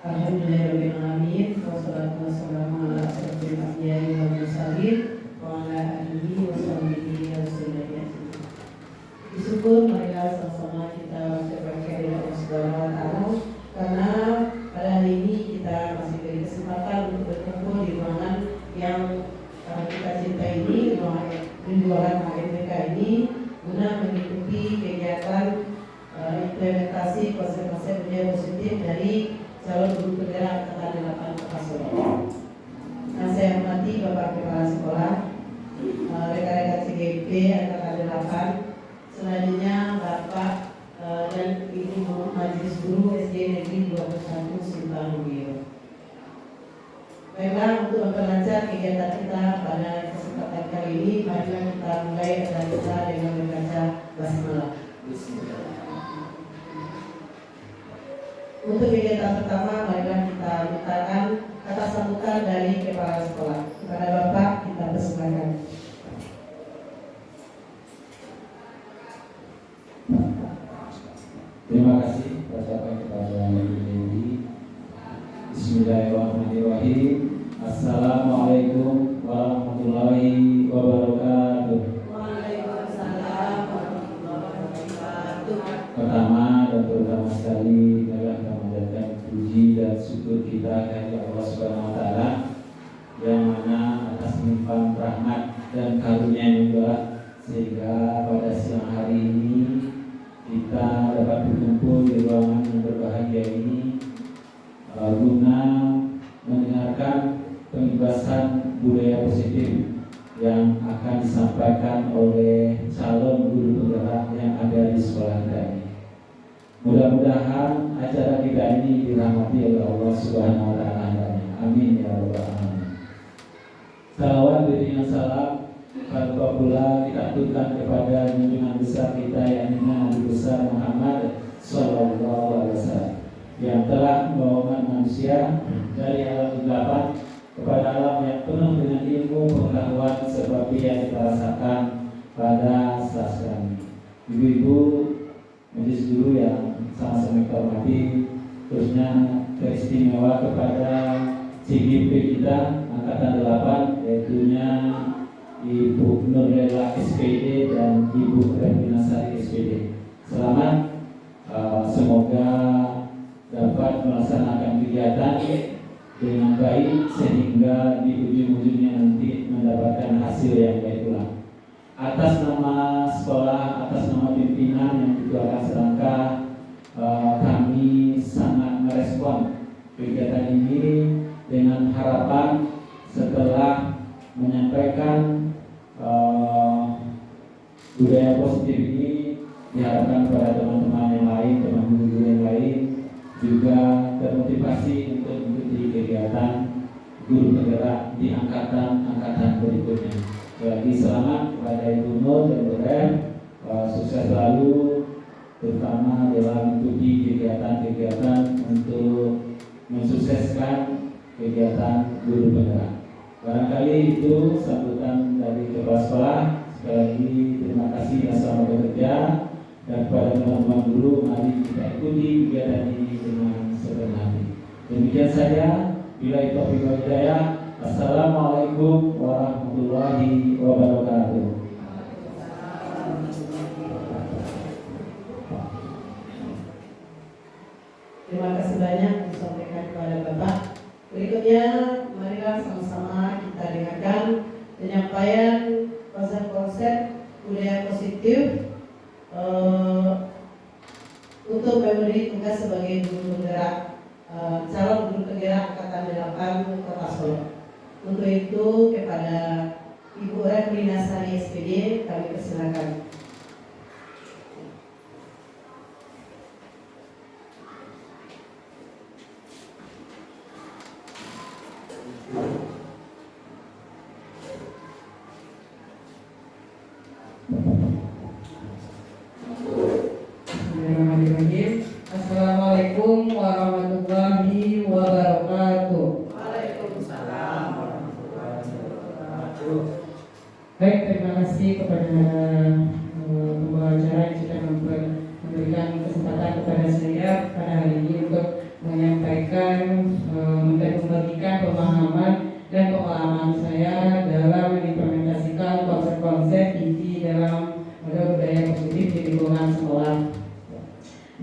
Alhamdulillahirabbil alamin wassalatu wassalamu ala asyrofil anbiya'i wal mursalin wa ala alihi wa sahbihi wasallam. Bersyukur marilah sama-sama kita ucapkan kehadirat Allah Subhanahu wa taala karena pada hari ini kita masih diberi kesempatan untuk berkumpul di ruangan yang kita cintai ini, ruangan HMBK ini guna mengikuti kegiatan implementasi konsep-konsep budaya positif dari calon guru penggerak angkatan 8 Kota Solo. Yang saya hormati Bapak Kepala Sekolah, rekan-rekan CGP angkatan 8, selanjutnya Bapak dan Ibu Majelis Guru SD Negeri 21 Simpang Luwio. Baiklah, untuk memperlancar kegiatan kita pada kesempatan kali ini, marilah kita mulai acara kita dengan membaca basmalah. Untuk kegiatan pertama, marilah kita mintakan kata sambutan dari Kepala Sekolah. Kepada Bapak kita persilakan. Terima kasih kepada Ibu Dewi. Bismillahirrahmanirrahim. Assalamualaikum warahmatullahi wabarakatuh. Waalaikumsalam warahmatullahi wabarakatuh. Pertama dan terutama sekali adalah kita menjadikan puji dan syukur kita kepada Allah Subhanahu wa taala yang mana atas limpahan rahmat dan karunia juga sehingga pada siang hari ini kita dapat berkumpul di ruangan yang berbahagia ini guna mendengarkan pembahasan budaya positif yang akan disampaikan oleh calon guru penggerak yang ada di sekolah kita ini. Mudah-mudahan acara kita ini dirahmati oleh Allah Subhanahu wa taala. Amin ya rabbal alamin. Salawat beriringan salam Kalau pula kita aturkan kepada junjungan besar kita yang Nabi besar Muhammad Sallallahu Alaihi Wasallam yang telah membawa manusia dari alam kegelapan kepada alam yang penuh dengan ilmu pengetahuan seperti yang kita rasakan pada saat ini. Ibu-ibu majelis guru yang sama-sama kita hormati, terusnya teristimewa kepada CGP kita angkatan 8 yaitunya Ibu Nurlela SPD dan Ibu Revina Sari SPD. Selamat, semoga dapat melaksanakan kegiatan dengan baik sehingga di ujung-ujungnya nanti mendapatkan hasil yang baik pula. Atas nama sekolah, atas nama pimpinan yang dikeluarkan serangka, kami sangat merespon kegiatan ini dengan harapan setelah menyampaikan budaya positif ini diharapkan kepada teman-teman yang lain, teman guru yang lain juga termotivasi untuk mengikuti kegiatan guru penggerak di angkatan berikutnya. Lagi selamat kepada Ibu Nur dan Ibu Rem, sukses selalu terutama dalam mengikuti kegiatan-kegiatan untuk mensukseskan kegiatan guru penggerak. Barangkali itu sambutan dari kepala sekolah. Sekali lagi terima kasih dan selamat bekerja, dan kepada teman-teman guru mari kita ikuti kegiatan ini dengan sepenuh hati. Demikian saja, billahi taufiq wal hidayah. Assalamualaikum warahmatullahi wabarakatuh. Terima kasih banyak disampaikan kepada Bapak. Berikutnya, marilah sama-sama kita dengarkan penyampaian konsep-konsep budaya positif untuk memberi tugas sebagai guru penggerak, calon guru penggerak angkatan 8 Kota Solo. Untuk itu kepada Ibu Revina Sari SPD kami persilakan. Assalamualaikum warahmatullahi wabarakatuh. Waalaikumsalam warahmatullahi wabarakatuh. Baik, terima kasih kepada pembawa acara yang sudah memberikan kesempatan kepada saya pada hari ini untuk menyampaikan dan membagikan pemahaman dan pengalaman saya dalam mengimplementasikan konsep-konsep inti dalam model budaya positif di lingkungan sekolah.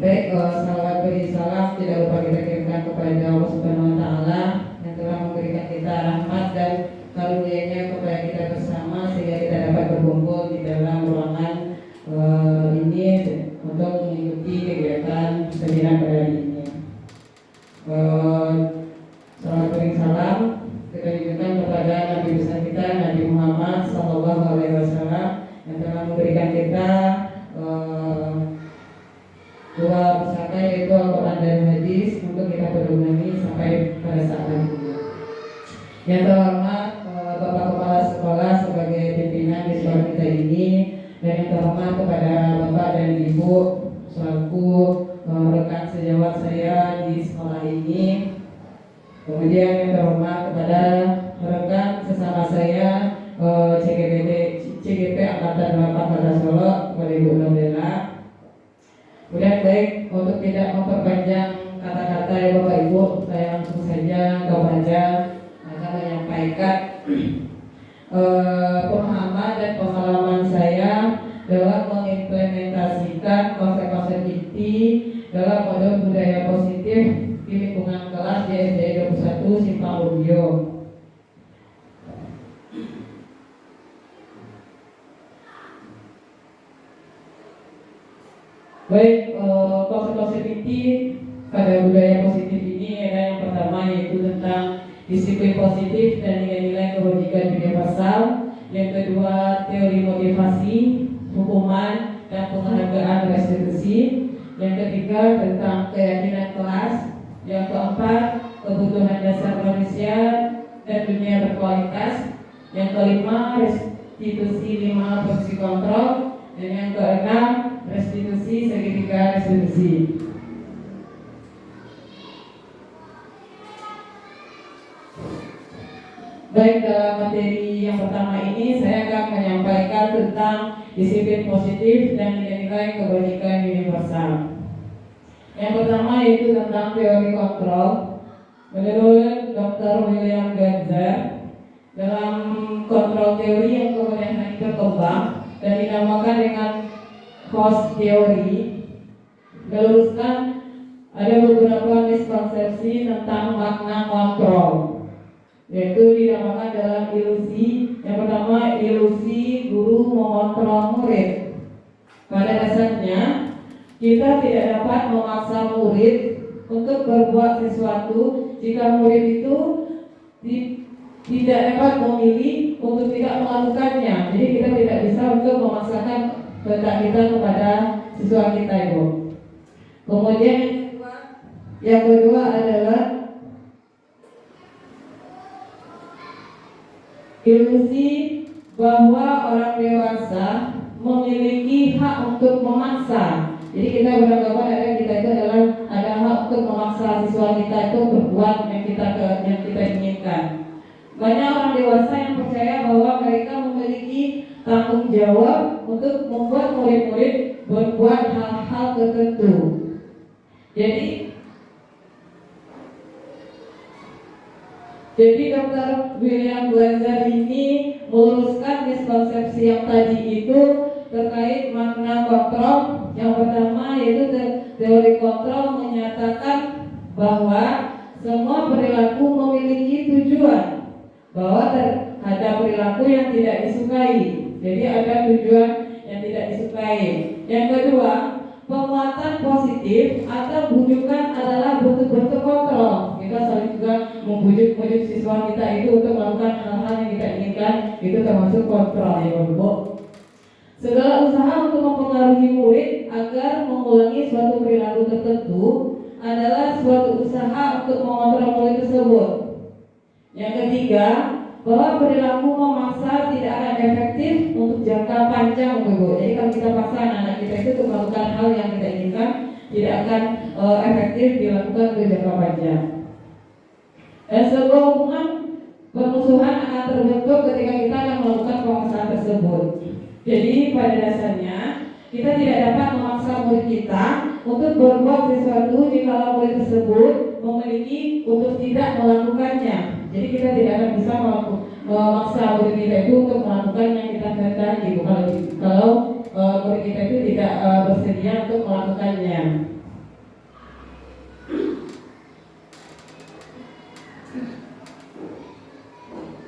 Baik, salawat beri salam tidak lupa kita kirimkan kepada Allah Subhanahu wa Ta'ala yang telah memberikan kita rahmat dan karunia-Nya kepada kita bersama sehingga kita dapat berkumpul di dalam ruangan ini untuk mengikuti kegiatan seminar pada hari ini. Selamat beri salam kita tunjukkan kepada Nabi besar kita Nabi Muhammad SAW yang telah memberikan kita dua pusaka yaitu Al-Quran dan Hadis untuk kita pedomani sampai pada saat ini. Yang terhormat Bapak Kepala Sekolah sebagai pimpinan di sekolah kita ini, dan yang terhormat kepada Bapak dan Ibu selaku rekan sejawat saya di sekolah ini. Kemudian yang terhormat kepada rekan sesama saya CGP Angkatan 8 Kota Solo, kepada Ibu Nobela. Kemudian baik, untuk tidak memperpanjang kata-kata ya Bapak Ibu, saya langsung saja kepada akan menyampaikan pemahaman dan pengalaman saya dalam mengimplementasikan konsep-konsep inti dalam modul budaya positif di lingkungan kelas di SD 21 Simpang Rubio. Baik, konsep-konsep inti pada budaya positif ini ada yang pertama yaitu tentang disiplin positif dan nilai-nilai kebajikan universal. Yang kedua, teori motivasi, hukuman, dan penghargaan restitusi. Yang ketiga, tentang keyakinan kelas. Yang keempat, kebutuhan dasar manusia dan dunia berkualitas. Yang kelima, restitusi 5 posisi kontrol. Dan yang keenam, restitusi segitiga restitusi. Baik, dalam materi yang pertama ini saya akan menyampaikan tentang disiplin positif dan nilai-nilai kebajikan universal. Yang pertama yaitu tentang teori kontrol. Menurut Dr. William Gardner, dalam kontrol teori yang kemudian berkembang dan dinamakan dengan Coase teori, meluruskan ada beberapa miskonsepsi tentang makna kontrol, yaitu dinamakan dalam ilusi. Yang pertama, ilusi guru mengontrol murid. Pada dasarnya kita tidak dapat memaksa murid untuk berbuat sesuatu jika murid itu tidak dapat memilih untuk tidak melakukannya. Jadi kita tidak bisa untuk memaksakan kehendak kita kepada siswa kita, Ibu. Kemudian yang kedua adalah ilusi bahwa orang dewasa memiliki hak untuk memaksa. Jadi kita beranggapan ada kita itu adalah ada hak untuk memaksa siswa kita itu berbuat yang kita inginkan. Banyak orang dewasa yang percaya bahwa mereka memiliki tanggung jawab untuk membuat murid-murid berbuat hal-hal tertentu. Jadi Dr. William Gardner ini meluruskan miskonsepsi yang tadi itu terkait makna kontrol. Yang pertama yaitu teori kontrol menyatakan bahwa semua perilaku memiliki tujuan, bahwa ada perilaku yang tidak disukai. Jadi ada tujuan yang tidak disukai. Yang kedua, penguatan positif atau bujukan adalah bentuk-bentuk kontrol. Kita selalu juga membujuk siswa kita itu untuk melakukan hal-hal yang kita inginkan, itu termasuk kontrol ya Bapak. Segala usaha untuk mempengaruhi murid agar mengulangi suatu perilaku tertentu adalah suatu usaha untuk mengontrol murid tersebut. Yang ketiga, bahwa perilaku memaksa tidak akan efektif untuk jangka panjang, Ibu. Jadi kalau kita paksa anak kita itu untuk melakukan hal yang kita inginkan, tidak akan efektif dilakukan untuk jangka panjang. Dan sebuah hubungan permusuhan akan terbentuk ketika kita akan melakukan pemaksaan tersebut. Jadi pada dasarnya kita tidak dapat memaksa murid kita untuk berbuat sesuatu jika murid tersebut memiliki untuk tidak melakukannya. Jadi kita tidak akan bisa memaksa murid kita itu untuk melakukan yang kita kehendaki kalau murid kita itu tidak bersedia untuk melakukannya.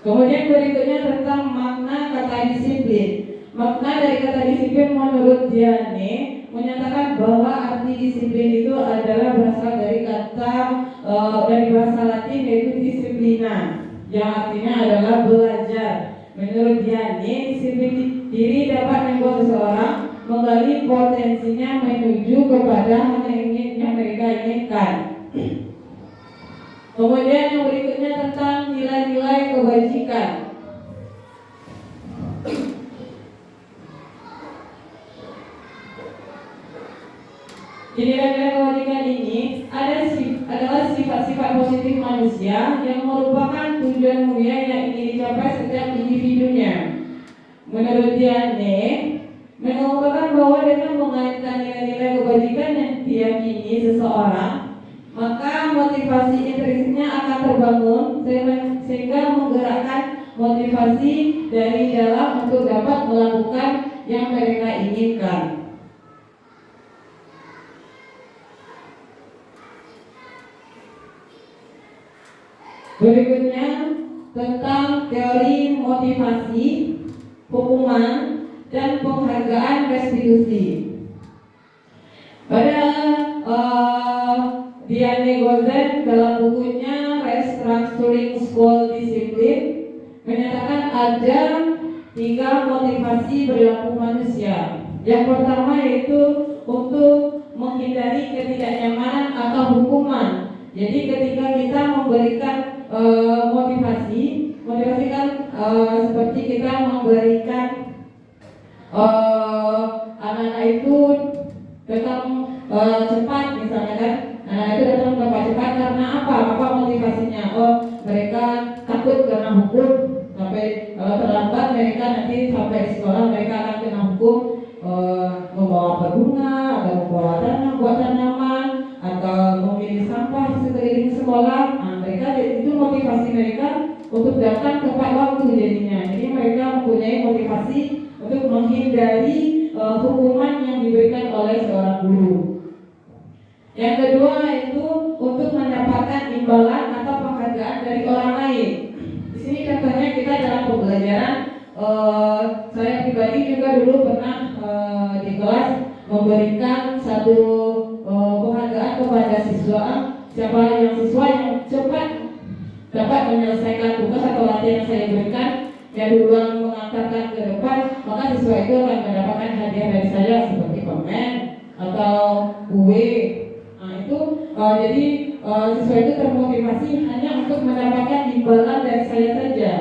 Kemudian berikutnya tentang makna kata disiplin. Makna dari kata disiplin menurut Diane menyatakan bahwa arti disiplin itu adalah berasal dari kata dari bahasa Latin yaitu disiplina, yang artinya adalah belajar. Menurut Diane, disiplin diri dapat membuat seseorang menggali potensinya menuju kepada hal yang mereka inginkan. Kemudian yang berikutnya tentang nilai-nilai kebajikan. Nilai-nilai kebajikan ini adalah sifat-sifat positif manusia yang merupakan tujuan mulia yang ingin dicapai setiap individunya. Menurut Diane, mengungkapkan bahwa dengan mengaitkan nilai-nilai kebajikan yang diyakini seseorang, maka motivasi intrinsiknya akan terbangun sehingga menggerakkan motivasi dari dalam untuk dapat melakukan yang mereka inginkan. Berikutnya tentang teori motivasi, hukuman, dan penghargaan restitusi. Pada Diane Golden dalam bukunya Restructuring School Discipline menyatakan ada 3 motivasi berlaku manusia. Yang pertama yaitu untuk menghindari ketidaknyamanan atau hukuman. Jadi ketika kita memberikan motivasi kan seperti kita memberikan anak-anak itu datang cepat misalnya kan. Nah itu datang cepat karena apa? Apa motivasinya? Oh mereka takut karena hukum. Sampai kalau terlambat mereka nanti sampai sekolah mereka akan kena hukum membawa berbunga atau membawa tanah buat tanaman atau memilih sampah sekeliling sekolah. Nah mereka itu motivasi mereka untuk datang tepat waktu jadinya. Jadi mereka mempunyai motivasi untuk menghindari hukuman yang diberikan oleh seorang guru. Yang kedua itu untuk mendapatkan imbalan atau penghargaan dari orang lain. Di sini contohnya kita dalam pembelajaran, saya pribadi juga dulu pernah di kelas memberikan satu penghargaan kepada siswa yang cepat dapat menyelesaikan tugas atau latihan yang saya berikan, yang duluan mengantarkan ke depan, maka siswa itu akan mendapatkan hadiah dari saya seperti permen atau kue. Nah itu jadi siswa itu termotivasi hanya untuk mendapatkan imbalan dari saya saja,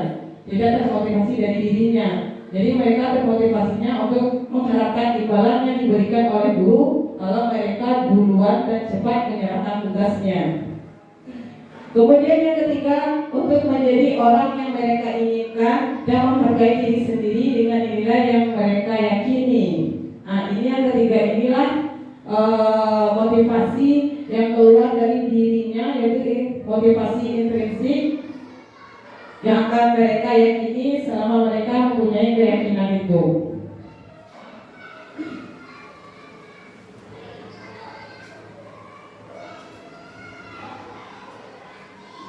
tidak termotivasi dari dirinya. Jadi mereka termotivasinya untuk mengharapkan imbalan yang diberikan oleh guru kalau mereka duluan dan cepat menyerahkan tugasnya. Kemudian yang ketiga, untuk menjadi orang yang mereka inginkan dan menghargai diri sendiri dengan nilai yang mereka yakini. Nah ini yang ketiga inilah motivasi yang keluar dari dirinya, yaitu motivasi intrinsik yang akan mereka yakini selama mereka mempunyai keyakinan itu.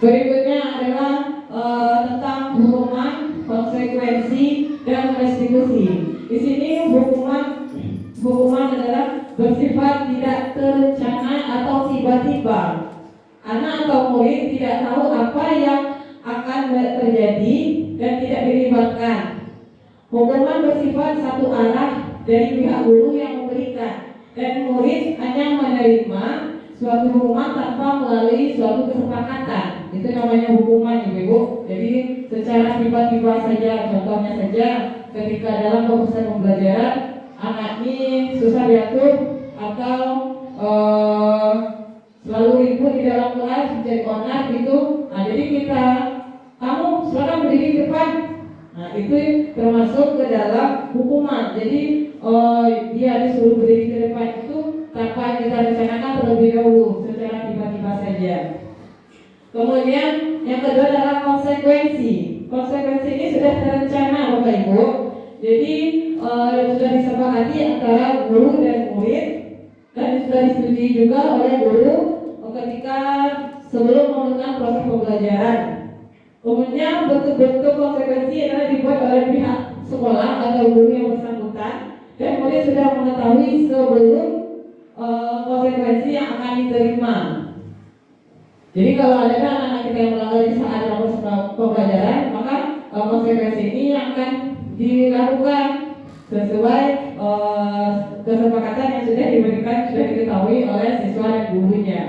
Berikutnya adalah tentang hukuman, konsekuensi, dan restitusi. Di sini hukuman adalah bersifat tidak terencana atau tiba-tiba. Anak atau murid tidak tahu apa yang akan terjadi dan tidak dilibatkan. Hukuman bersifat satu arah dari pihak guru yang memberikan, dan murid hanya menerima suatu hukuman tanpa melalui suatu kesepakatan. Itu namanya hukuman, Ibu. Jadi secara tiba-tiba saja, contohnya saja ketika dalam proses pembelajaran anak ini susah diatur atau selalu ribut di dalam kelas, menjadi onar gitu. Nah jadi kamu silakan berdiri di depan. Nah itu termasuk ke dalam hukuman. Jadi dia disuruh berdiri di depan itu tanpa kita rencanakan terlebih dahulu, secara tiba-tiba saja. Kemudian yang kedua adalah konsekuensi. Konsekuensi ini sudah terencana Bapak Ibu. Jadi sudah disepakati antara guru dan murid dan sudah disetujui juga oleh guru ketika sebelum melakukan proses pembelajaran. Umumnya bentuk-bentuk konsekuensi adalah dibuat oleh pihak sekolah atau guru yang bersangkutan dan murid sudah mengetahui sebelum konsekuensi yang akan diterima. Jadi kalau ada anak-anak kita yang melanggar di saat dalam proses pembelajaran, maka konsekuensi ini akan dilakukan sesuai kesepakatan yang sudah diberikan, sudah diketahui oleh siswa dan gurunya.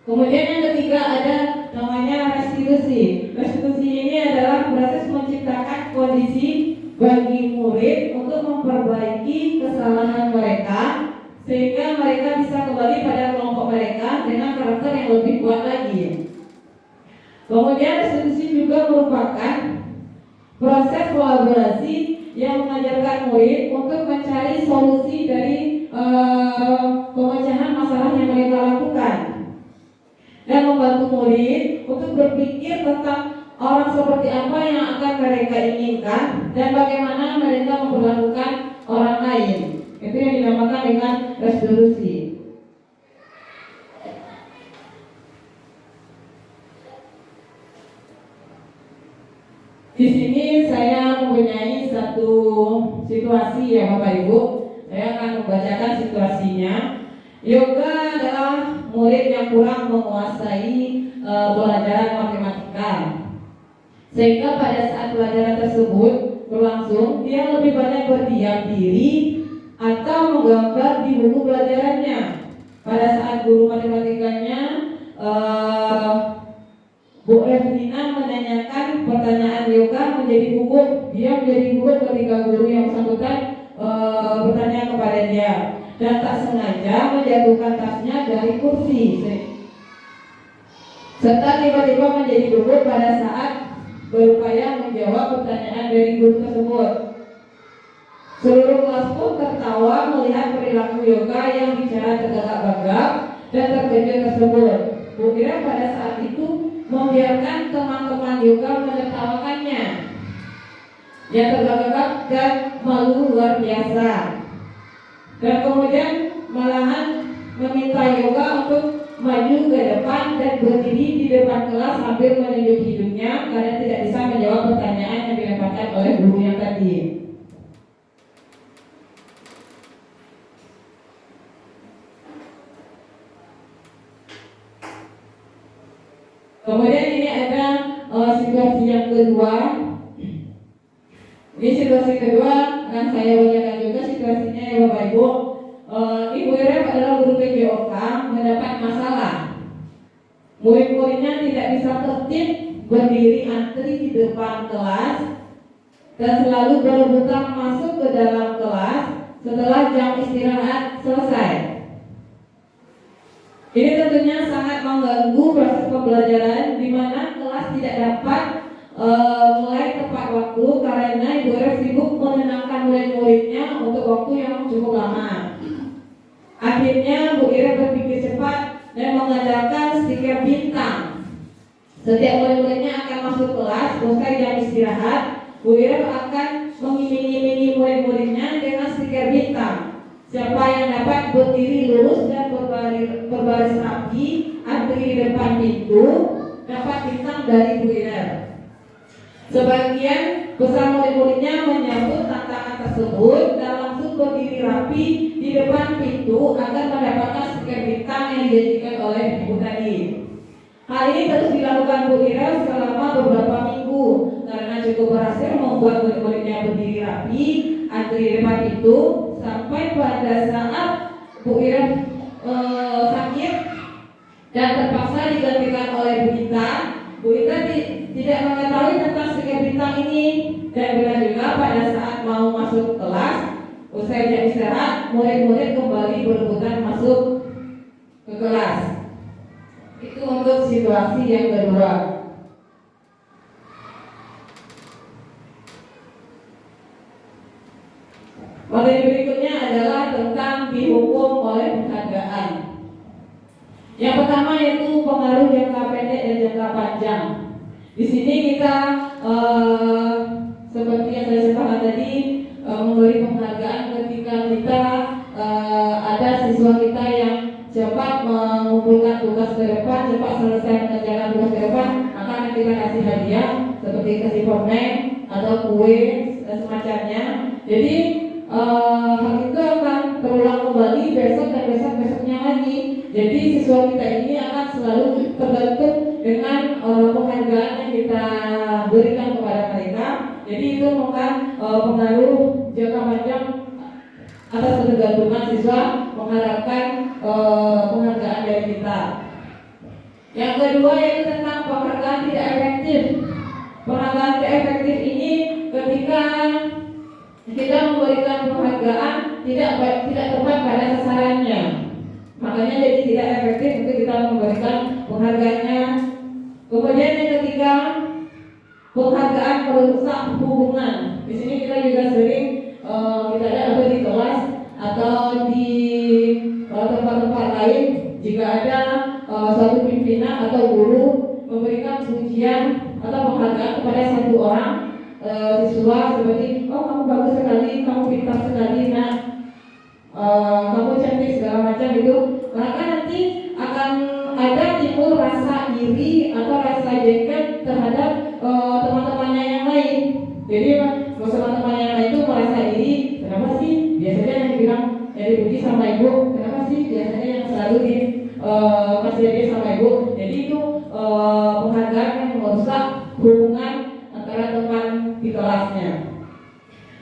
Kemudian yang ketiga ada namanya restitusi. Restitusi ini adalah proses menciptakan kondisi bagi murid untuk memperbaiki kesalahan mereka sehingga mereka bisa kembali pada kelompok mereka dengan karakter yang lebih kuat lagi. Kemudian restitusi juga merupakan proses kolaborasi yang mengajarkan murid untuk mencari solusi dari pemecahan masalah yang mereka lakukan dan membantu murid untuk berpikir tentang orang seperti apa yang akan mereka inginkan dan bagaimana mereka memperlakukan orang lain. Itu yang dinamakan dengan restitusi. Di sini saya mempunyai satu situasi ya Bapak Ibu. Saya akan membacakan situasinya. Yoga adalah murid yang kurang menguasai pelajaran matematika. Sehingga pada saat pelajaran tersebut berlangsung, dia lebih banyak berdiam diri atau menggambar di buku pelajarannya. Pada saat guru matematikanya Bu Evelina menanyakan pertanyaan Yoga menjadi gugup. Dia menjadi gugup ketika guru yang bersangkutan bertanya kepada dia dan tak sengaja menjatuhkan tasnya dari kursi serta tiba-tiba menjadi gugup pada saat berupaya menjawab pertanyaan dari guru tersebut. Seluruh kelas pun tertawa melihat perilaku Yoga yang bicara tergagap-gagap dan terkejut tersebut. Bu Ira pada saat itu membiarkan teman-teman Yoga menertawakannya. Dia tergagap dan malu luar biasa. Dan kemudian malahan meminta Yoga untuk maju ke depan dan berdiri di depan kelas sambil menunjuk hidungnya karena tidak bisa menjawab pertanyaan yang dilemparkan oleh guru yang tadi. Kemudian ini ada situasi yang kedua. Di situasi kedua akan saya bacakan juga situasinya ya Bapak Ibu. Ibu Ira adalah guru PJOK mendapat masalah. Murid-muridnya tidak bisa tertib berdiri antri di depan kelas dan selalu berebutan masuk ke dalam kelas setelah jam istirahat selesai. Ini tentunya sangat mengganggu proses pembelajaran di mana kelas tidak dapat mulai tepat waktu karena Ibu Ira sibuk menenangkan murid-muridnya untuk waktu yang cukup lama. Akhirnya Bu Ira berpikir cepat dan mengandalkan stiker bintang. Setiap murid-muridnya akan masuk kelas usai jam istirahat, Bu Ira akan mengiming-imingi murid-muridnya dengan stiker bintang. Siapa yang dapat berdiri lurus dan berbaris rapi antri di depan pintu dapat bintang dari Bu Ira. Sebagian besar murid-muridnya menyambut tantangan tersebut dan langsung berdiri rapi di depan pintu agar mendapatkan stiker bintang yang dijanjikan oleh ibu tadi. Hal ini terus dilakukan Bu Ira selama beberapa minggu karena cukup berhasil membuat murid-muridnya berdiri rapi antri di depan pintu sampai pada saat Bu Ira sakit dan terpaksa digantikan oleh Bu Ita. Bu Ita tidak mengetahui tentang stiker bintang ini dan benar juga pada saat mau masuk kelas usai jam istirahat murid-murid kembali berebutan masuk ke kelas. Itu untuk situasi yang kedua. Materi berikutnya adalah tentang dihukum oleh penghargaan. Yang pertama yaitu pengaruh jangka pendek dan jangka panjang. Di sini kita seperti yang saya sampaikan tadi, memberi penghargaan ketika kita ada siswa kita yang cepat mengumpulkan tugas ke depan, cepat selesai mengerjakan tugas ke depan, akan kita kasih hadiah seperti kasih permen atau kue dan semacamnya. Jadi hal itu akan terulang kembali besok dan besoknya lagi. Jadi siswa kita ini akan selalu tergantung dengan penghargaan yang kita berikan kepada mereka. Jadi itu akan pengaruh jangka panjang atas ketergantungan siswa mengharapkan penghargaan dari kita. Yang kedua yaitu tentang penghargaan tidak efektif. Penghargaan tidak efektif ini ketika kita memberikan penghargaan tidak tepat pada sasarannya. Makanya jadi tidak efektif untuk kita memberikan penghargaannya. Kemudian yang ketiga, penghargaan merusak hubungan. Di sini kita juga sering kita lihat atau di kelas atau di tempat-tempat lain, jika ada suatu pimpinan atau guru memberikan pujian atau penghargaan kepada satu orang siswa seperti, oh kamu bagus sekali, kamu pintar sekali, nak, kamu cantik segala macam itu, maka nanti akan ada timbul rasa iri atau rasa jengkel terhadap teman-temannya yang lain. Jadi teman-temannya yang lain itu merasa iri, kenapa sih biasanya yang dibilang yang dipuji sama ibu, kenapa sih biasanya yang selalu kasih hadiah sama ibu. Jadi itu penghargaan yang merusak hubungan antara teman di kelasnya.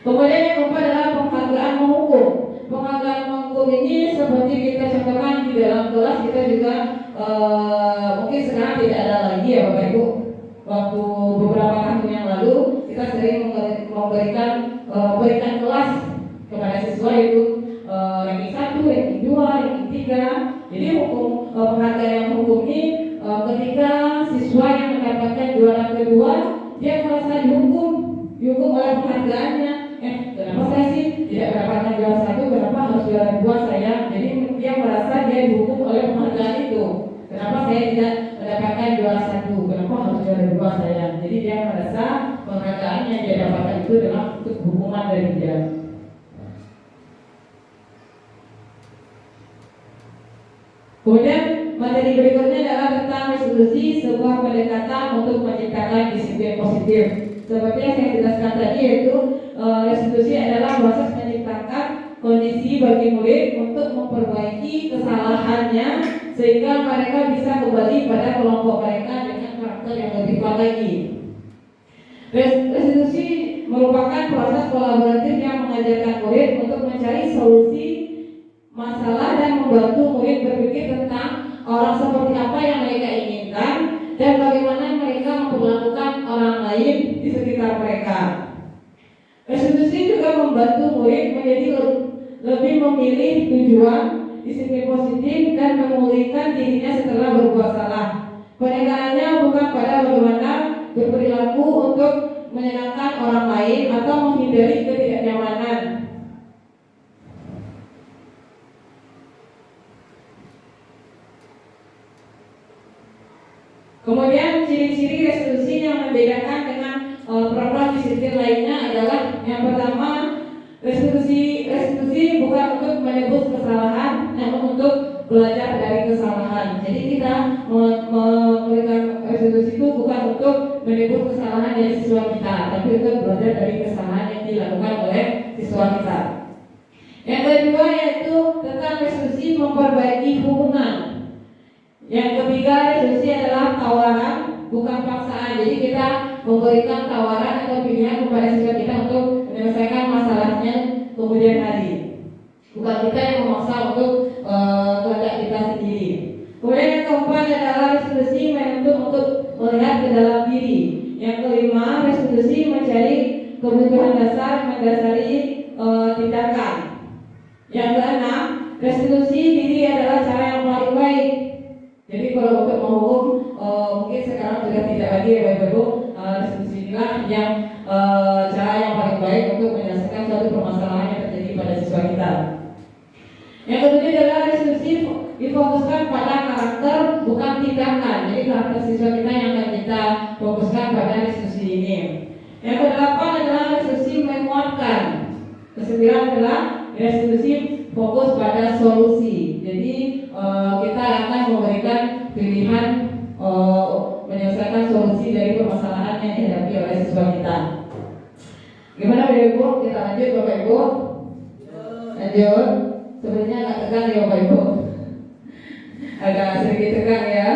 Kemudian yang keempat adalah penghargaan menghukum. Penghargaan menghukum ini seperti kita contohkan di dalam kelas, kita juga mungkin sekarang tidak ada lagi ya Bapak Ibu. Waktu beberapa tahun yang lalu kita sering memberikan kelas kepada siswa itu ranking 1, ranking 2, ranking 3. Jadi penghargaan yang hukum ini ketika siswa yang mendapatkan juara kedua, dia merasa dihukum oleh penghargaannya. Kenapa saya sih tidak mendapatkan juara 1, kenapa harus juara 2 saya? Jadi dia merasa dia dihukum oleh penghargaan itu. Kenapa saya tidak mendapatkan juara 1, kenapa harus juara 2 saya? Jadi dia merasa penghargaan yang dia dapatkan itu adalah untuk hukuman dari dia. Kemudian materi berikutnya adalah tentang resolusi, sebuah pendekatan untuk menciptakan disiplin positif. Seperti yang saya jelaskan tadi, yaitu resolusi adalah proses menciptakan kondisi bagi murid untuk memperbaiki kesalahannya sehingga mereka bisa kembali pada kelompok mereka dengan karakter yang lebih kuat lagi. Resolusi merupakan proses kolaboratif yang mengajarkan murid untuk mencari solusi masalah dan membantu murid berpikir tentang orang seperti apa yang mereka inginkan dan bagaimana mereka memperlakukan orang lain di sekitar mereka. Resolusi juga membantu murid menjadi lebih memilih tujuan, disiplin positif, dan memulihkan dirinya setelah berbuat salah. Penekanannya bukan pada bagaimana berperilaku untuk menyenangkan orang lain atau menghindari ketidaknyamanan. Kemudian ciri-ciri resolusi yang membedakan dengan program disiplin lainnya adalah yang pertama, resolusi bukan untuk menebus kesalahan, namun untuk belajar dari kesalahan. Jadi kita memberikan resolusi itu bukan untuk menebus kesalahan dari siswa kita, tapi untuk belajar dari kesalahan yang dilakukan oleh siswa kita. Yang kedua yaitu tentang resolusi memperbaiki hubungan. Yang ketiga, resolusi adalah tawaran, bukan paksaan. Jadi kita memberikan tawaran atau pilihan kepada siswa kita untuk menyelesaikan masalahnya kemudian hari. Bukan kita yang memaksa untuk kehendak kita sendiri. Kemudian yang keempat adalah resolusi menuntut untuk melihat ke dalam diri. Yang kelima, resolusi mencari kebutuhan dasar mendasari tindakan. Yang keenam, resolusi diri adalah cara yang paling baik. Jadi kalau untuk menghukum mungkin sekarang sudah tidak lagi ya Bapak-Ibu, resolusi inilah yang cara yang paling baik untuk menyelesaikan suatu permasalahan yang terjadi pada siswa kita. Yang ketujuh adalah resolusi difokuskan pada karakter bukan tindakan. Jadi karakter siswa kita yang kita fokuskan pada diskusi ini. Yang kedelapan adalah diskusi menguatkan. Kesembilan adalah diskusi fokus pada solusi. Jadi kita akan memberikan pilihan menyelesaikan solusi dari permasalahan yang dihadapi oleh siswa kita. Gimana Bapak Ibu? Kita lanjut Bapak Ibu. Lanjut. Sebenarnya agak tegang ya Bapak Ibu. Agak sedikit tegang ya.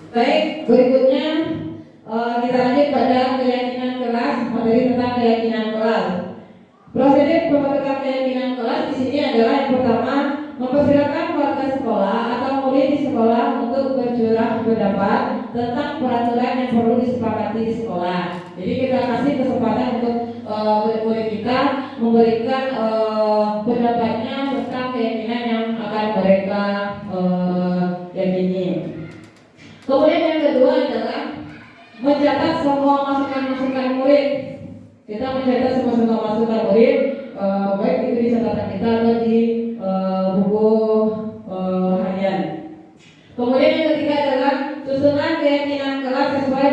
Baik, berikutnya kita lanjut pada keyakinan kelas, materi tentang keyakinan kelas. Prosedur pembentukan keyakinan kelas di sini adalah yang pertama, mempersilakan warga sekolah atau murid di sekolah untuk bercurah pendapat tentang peraturan yang perlu disepakati di sekolah. Jadi kita kasih kesempatan untuk murid kita memberikan pendapatnya tentang keyakinan yang akan mereka yakini. Kemudian yang kedua adalah mencatat semua masukan-masukan murid. Kita mencatat semua masukan murid, baik itu di catatan kita atau di buku harian. Kemudian yang ketiga adalah susunan keyakinan kelas sesuai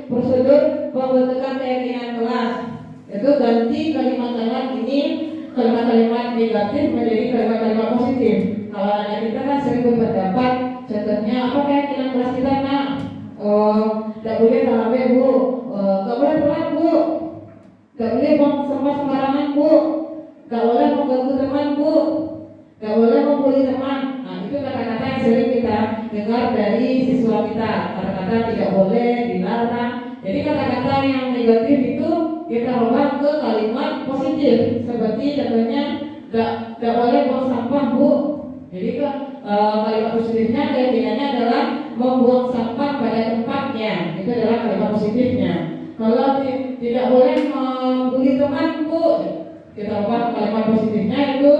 prosedur pembentukan keyakinan kelas. Itu ganti kalimat-kalimat ini, kalimat-kalimat negatif menjadi kalimat-kalimat positif. Kalau anak kita kan sering berpendapat, contohnya apa keyakinan kelas kita nak? Tidak boleh sampai Bu, tidak boleh pelan Bu, tidak boleh buang sampah sembarangan Bu, tidak boleh mengganggu teman Bu, tidak boleh membuli teman. Nah itu kata-kata yang sering kita dengar dari siswa kita. Kata-kata tidak boleh, dilarang. Jadi kata-kata yang negatif itu kita ubah ke kalimat positif. Seperti contohnya tidak boleh buang sampah Bu. Jadi kalimat positifnya keyakinannya adalah membuang sampah pada tempatnya. Itu adalah kalimat positifnya. Kalau tidak boleh membuli teman Bu, kita ubah kalimat positifnya itu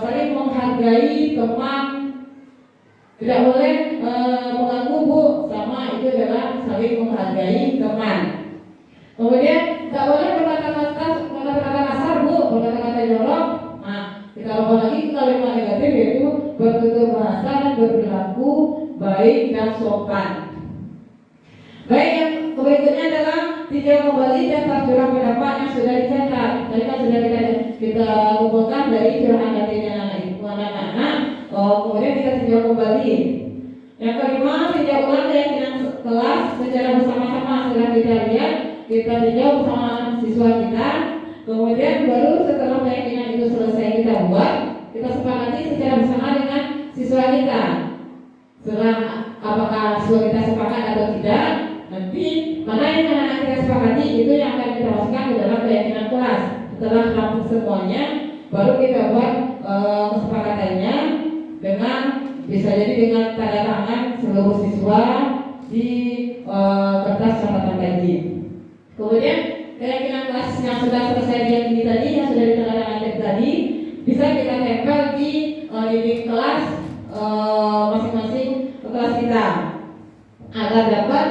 saling menghargai teman. Tidak boleh mengganggu Bu, sama itu adalah saling menghargai teman. Kemudian tidak boleh berkata-kata kasar Bu, berkata-kata jorok. Nah, kita ubah lagi ke kalimat negatif yaitu bertutur bahasa dan berperilaku baik dan sopan. Baik, yang berikutnya adalah tinjau kembali daftar curah pendapat yang sudah dicetak. Tadi kan sudah kita kumpulkan dari curahan batinnya anak-anak. Kemudian kita tinjau kembali. Yang kelima, tinjau ulang keyakinan kelas secara bersama-sama. Setelah kita lihat, kita tinjau bersama siswa kita. Kemudian baru setelah keyakinan itu selesai kita buat, kita sepakati secara bersama dengan siswa kita. Setelah apakah siswa kita sepakat atau tidak, nanti mana yang anak kita sepakati itu yang akan kita masukkan ke dalam keyakinan kelas. Setelah rampung semuanya, baru kita buat kesepakatannya dengan bisa jadi dengan tanda tangan seluruh siswa di kertas catatan tadi. Kemudian keyakinan kelas yang sudah selesai diyakini tadi, yang sudah ditandatangani tadi, bisa kita tempel di dinding kelas masing-masing kelas kita agar dapat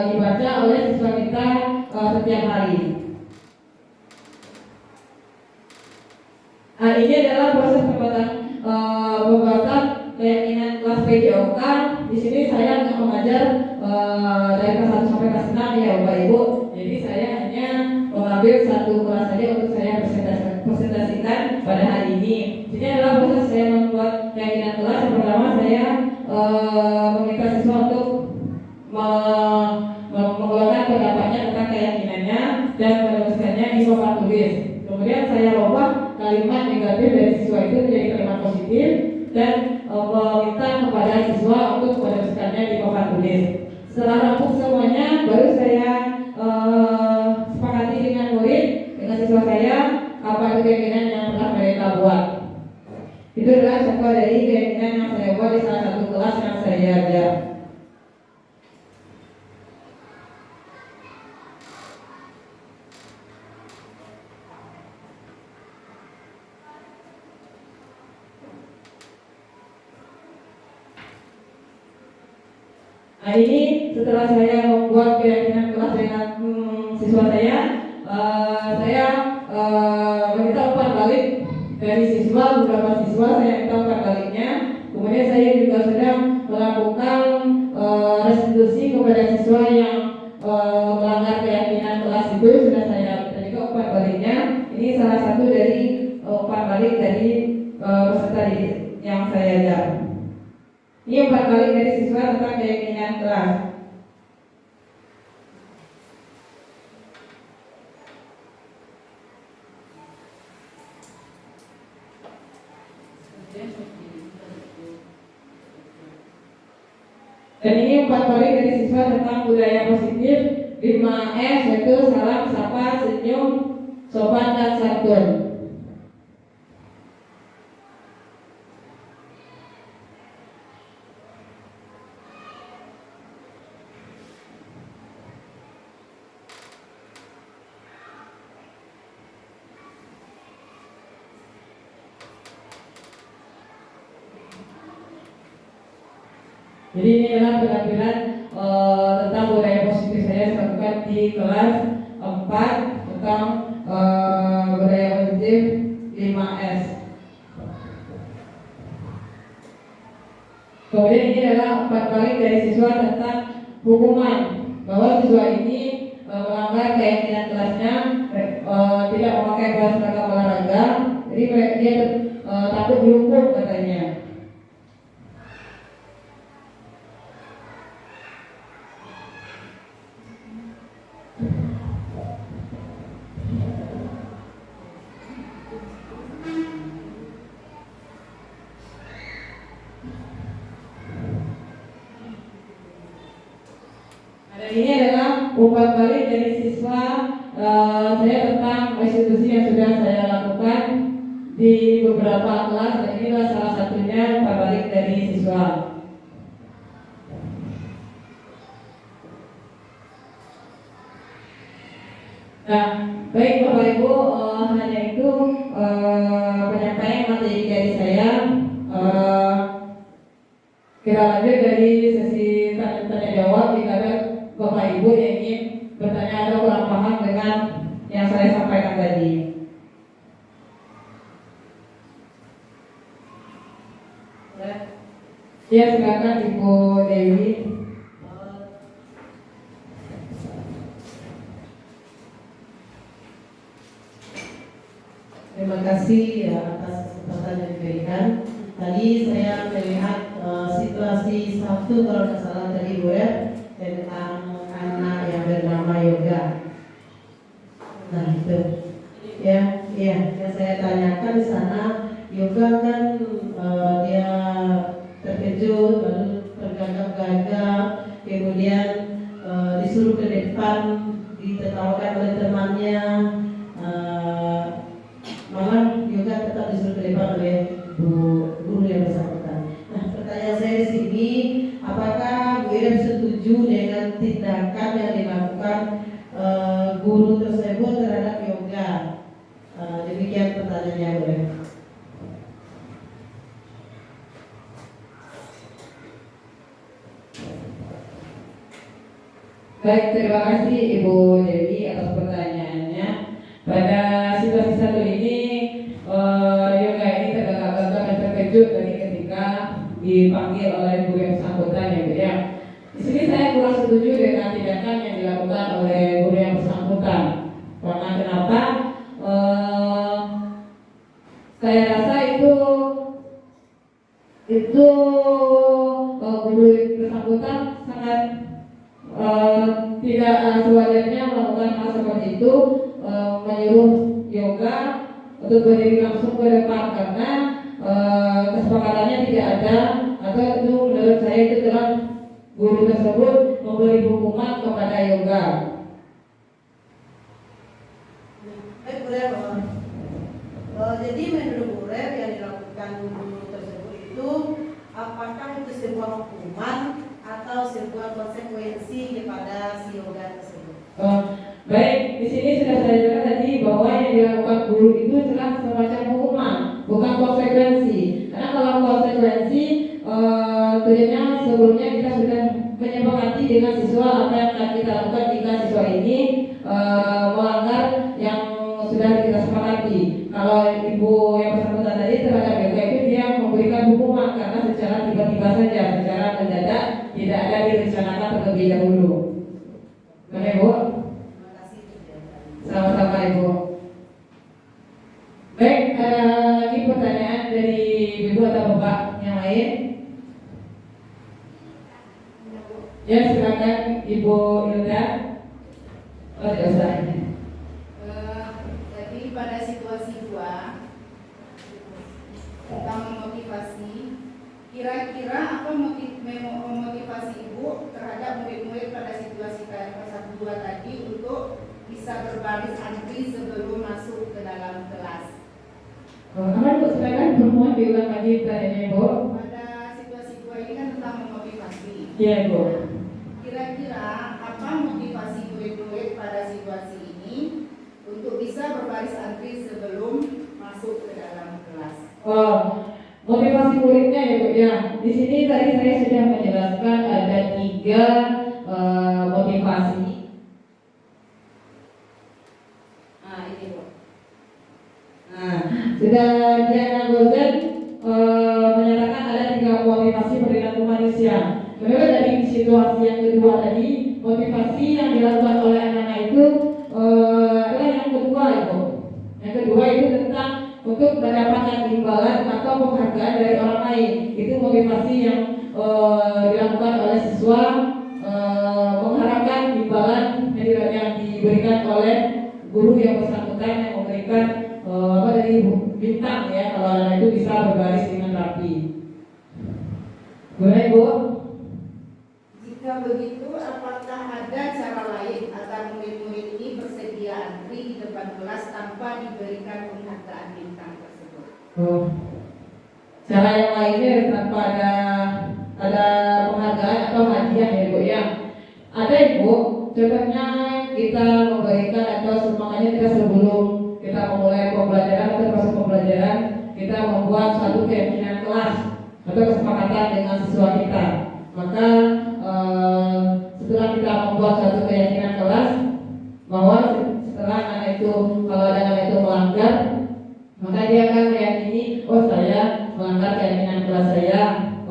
dibaca oleh siswa kita setiap hari. Nah, ini adalah proses pembuatan keyakinan kelas PJOK. Di sini saya akan mengajar dari kelas 1 sampai kelas 6 ya Bapak Ibu. Jadi saya hanya mengambil satu kelas saja untuk saya presentasikan pada hari ini. Ini adalah proses saya membuat keyakinan kelas. Yang pertama saya meminta siswa untuk mengeluarkan pendapatnya tentang keyakinannya dan menuliskannya di papan tulis. Kemudian saya ubah kalimat negatif dari siswa itu menjadi kalimat positif dan meminta kepada siswa untuk menuliskannya di papan tulis. Setelah rampung semuanya, baru saya sepakati dengan murid, dengan siswa saya apa itu keyakinan yang telah mereka buat. Itu adalah contoh dari keyakinan yang saya buat di salah satu kelas yang saya ajar. Nah ini setelah saya membuat keyakinan kelas dengan siswa saya meminta umpan balik dari siswa, beberapa siswa saya minta umpan baliknya. Kemudian saya juga sedang melakukan restitusi kepada siswa yang melanggar keyakinan kelas itu, sudah saya minta juga umpan baliknya. Ini salah satu dari umpan balik dari peserta didik yang saya ajar. Ini umpan balik dari siswa tentang keyakinan kelas. Dan ini umpan balik dari siswa tentang budaya positif 5S, yaitu salam, sapa, senyum, sopan, dan santun. Jadi ini adalah penampilan tentang budaya positif saya lakukan di kelas 4 tentang budaya positif 5S. Kemudian ini adalah umpan balik dari siswa tentang hukuman, bahwa siswa ini melanggar keyakinan kelasnya, tidak memakai baju seragam olahraga, jadi dia takut dihukum katanya. Ini adalah umpan balik dari siswa saya tentang restitusi yang sudah saya lakukan di beberapa kelas, dan inilah salah satunya umpan balik dari siswa. Nah, baik Bapak Ibu, hanya itu penyampaian materi dari saya. Kita lanjut dari sesi tanya jawab. Jika ada Bapak Ibu yang ingin bertanya atau kurang paham dengan yang saya sampaikan tadi. Ya, silakan Ibu Dewi. Terima kasih ya atas kesempatan yang diberikan. Tadi saya melihat situasi Sabtu kalau tidak salah tadi Bu ya, tentang anak yang bernama Yoga. Nah itu, ya, yang saya tanyakan di sana, Yoga kan dia terkejut, lalu tergagap-gagap, kemudian disuruh ke depan, ditertawakan oleh temannya. Malah Yoga tetap disuruh ke depan oleh guru yang bersangkutan. Nah, pertanyaan saya di sini, apakah Bu Irem setuju dengan tindakan yang dilakukan guru tersebut terhadap Yoga? Demikian pertanyaannya, Bu Irem. Baik, terima kasih Ibu Dewi atas pertanyaannya. Pada situasi satu ini, Yoga ini tergagap-gagap dan terkejut dari ketika dipanggil oleh guru yang bersangkutan, ya Bu ya. Di sini saya kurang setuju dengan tindakan yang dilakukan oleh guru yang bersangkutan. Karena kenapa? Saya rasa itu guru bersangkutan sangat tidak sewajarnya melakukan hal seperti itu, menyuruh Yoga untuk berdiri langsung ke depan, karena kesepakatannya tidak ada, atau itu menurut saya itu telah guru tersebut memberi hukuman kepada Yoga. Baik Bu Rem, jadi menurut Bu Rem yang dilakukan guru tersebut itu apakah itu sebuah hukuman atau sebuah konsekuensi kepada si Yoga tersebut? Baik, di sini sudah saya jelaskan tadi bahwa yang dilakukan guru itu adalah semacam hukuman, bukan konsekuensi. Karena kalau konsekuensi, tujuannya sebelumnya kita sudah menyepakati dengan siswa apa yang akan kita lakukan jika siswa ini melanggar yang sudah kita sepakati. Kalau ibu yang bersangkutan tadi terhadap BK itu dia memberikan hukuman karena secara tiba-tiba saja, secara mendadak, tidak ada direncanakan terlebih dahulu. Benar Ibu? Sama-sama Ibu. Baik, ada lagi pertanyaan dari Ibu atau Bapak yang lain? Ya, silakan Ibu Hilda. Oh, tidak usah. Jadi pada situasi 2 tentang memotivasi, kira-kira apa memotivasi Ibu terhadap murid-murid pada situasi KFK 1-2 tadi untuk bisa berbaris antri sebelum masuk ke dalam kelas? Akan Ibu silakan bermuat diulang lagi pertanyaannya Ibu. Pada situasi 2 ini kan tentang memotivasi. Iya Ibu. Kira-kira apa motivasi murid-murid pada situasi ini untuk bisa berbaris antri sebelum masuk ke dalam kelas? Oh, motivasi muridnya ya Bu ya. Di sini tadi saya sudah menjelaskan ada 3 motivasi. Nah, ini Bu. Nah, sudah Diana Gozen menyatakan ada 3 motivasi perilaku manusia. Kemudian dari situasi yang kedua tadi, motivasi yang dilakukan oleh anak-anak itu adalah yang kedua Ibu. Yang kedua itu tentang untuk mendapatkan imbalan atau penghargaan dari orang lain. Itu motivasi yang dilakukan oleh siswa, mengharapkan imbalan yang diberikan oleh guru yang bersangkutan yang memberikan dari bintang ya kalau anak itu bisa berbaris dengan rapi. Boleh Bu? Jika begitu, apakah ada cara lain agar murid-murid ini bersedia antri di depan kelas tanpa diberikan penghargaan bintang tersebut? Oh. Cara yang lainnya tanpa ada penghargaan atau hadiah ya Bu ya. Ada Ibu, contohnya kita memberikan atau semangatnya kita sebelum kita memulai pembelajaran atau proses pembelajaran kita membuat suatu keyakinan kelas atau kesepakatan dengan siswa kita. Maka setelah kita membuat suatu keyakinan kelas bahwa setelah anak itu kalau ada anak itu melanggar, maka dia akan meyakini, oh saya melanggar keyakinan kelas saya,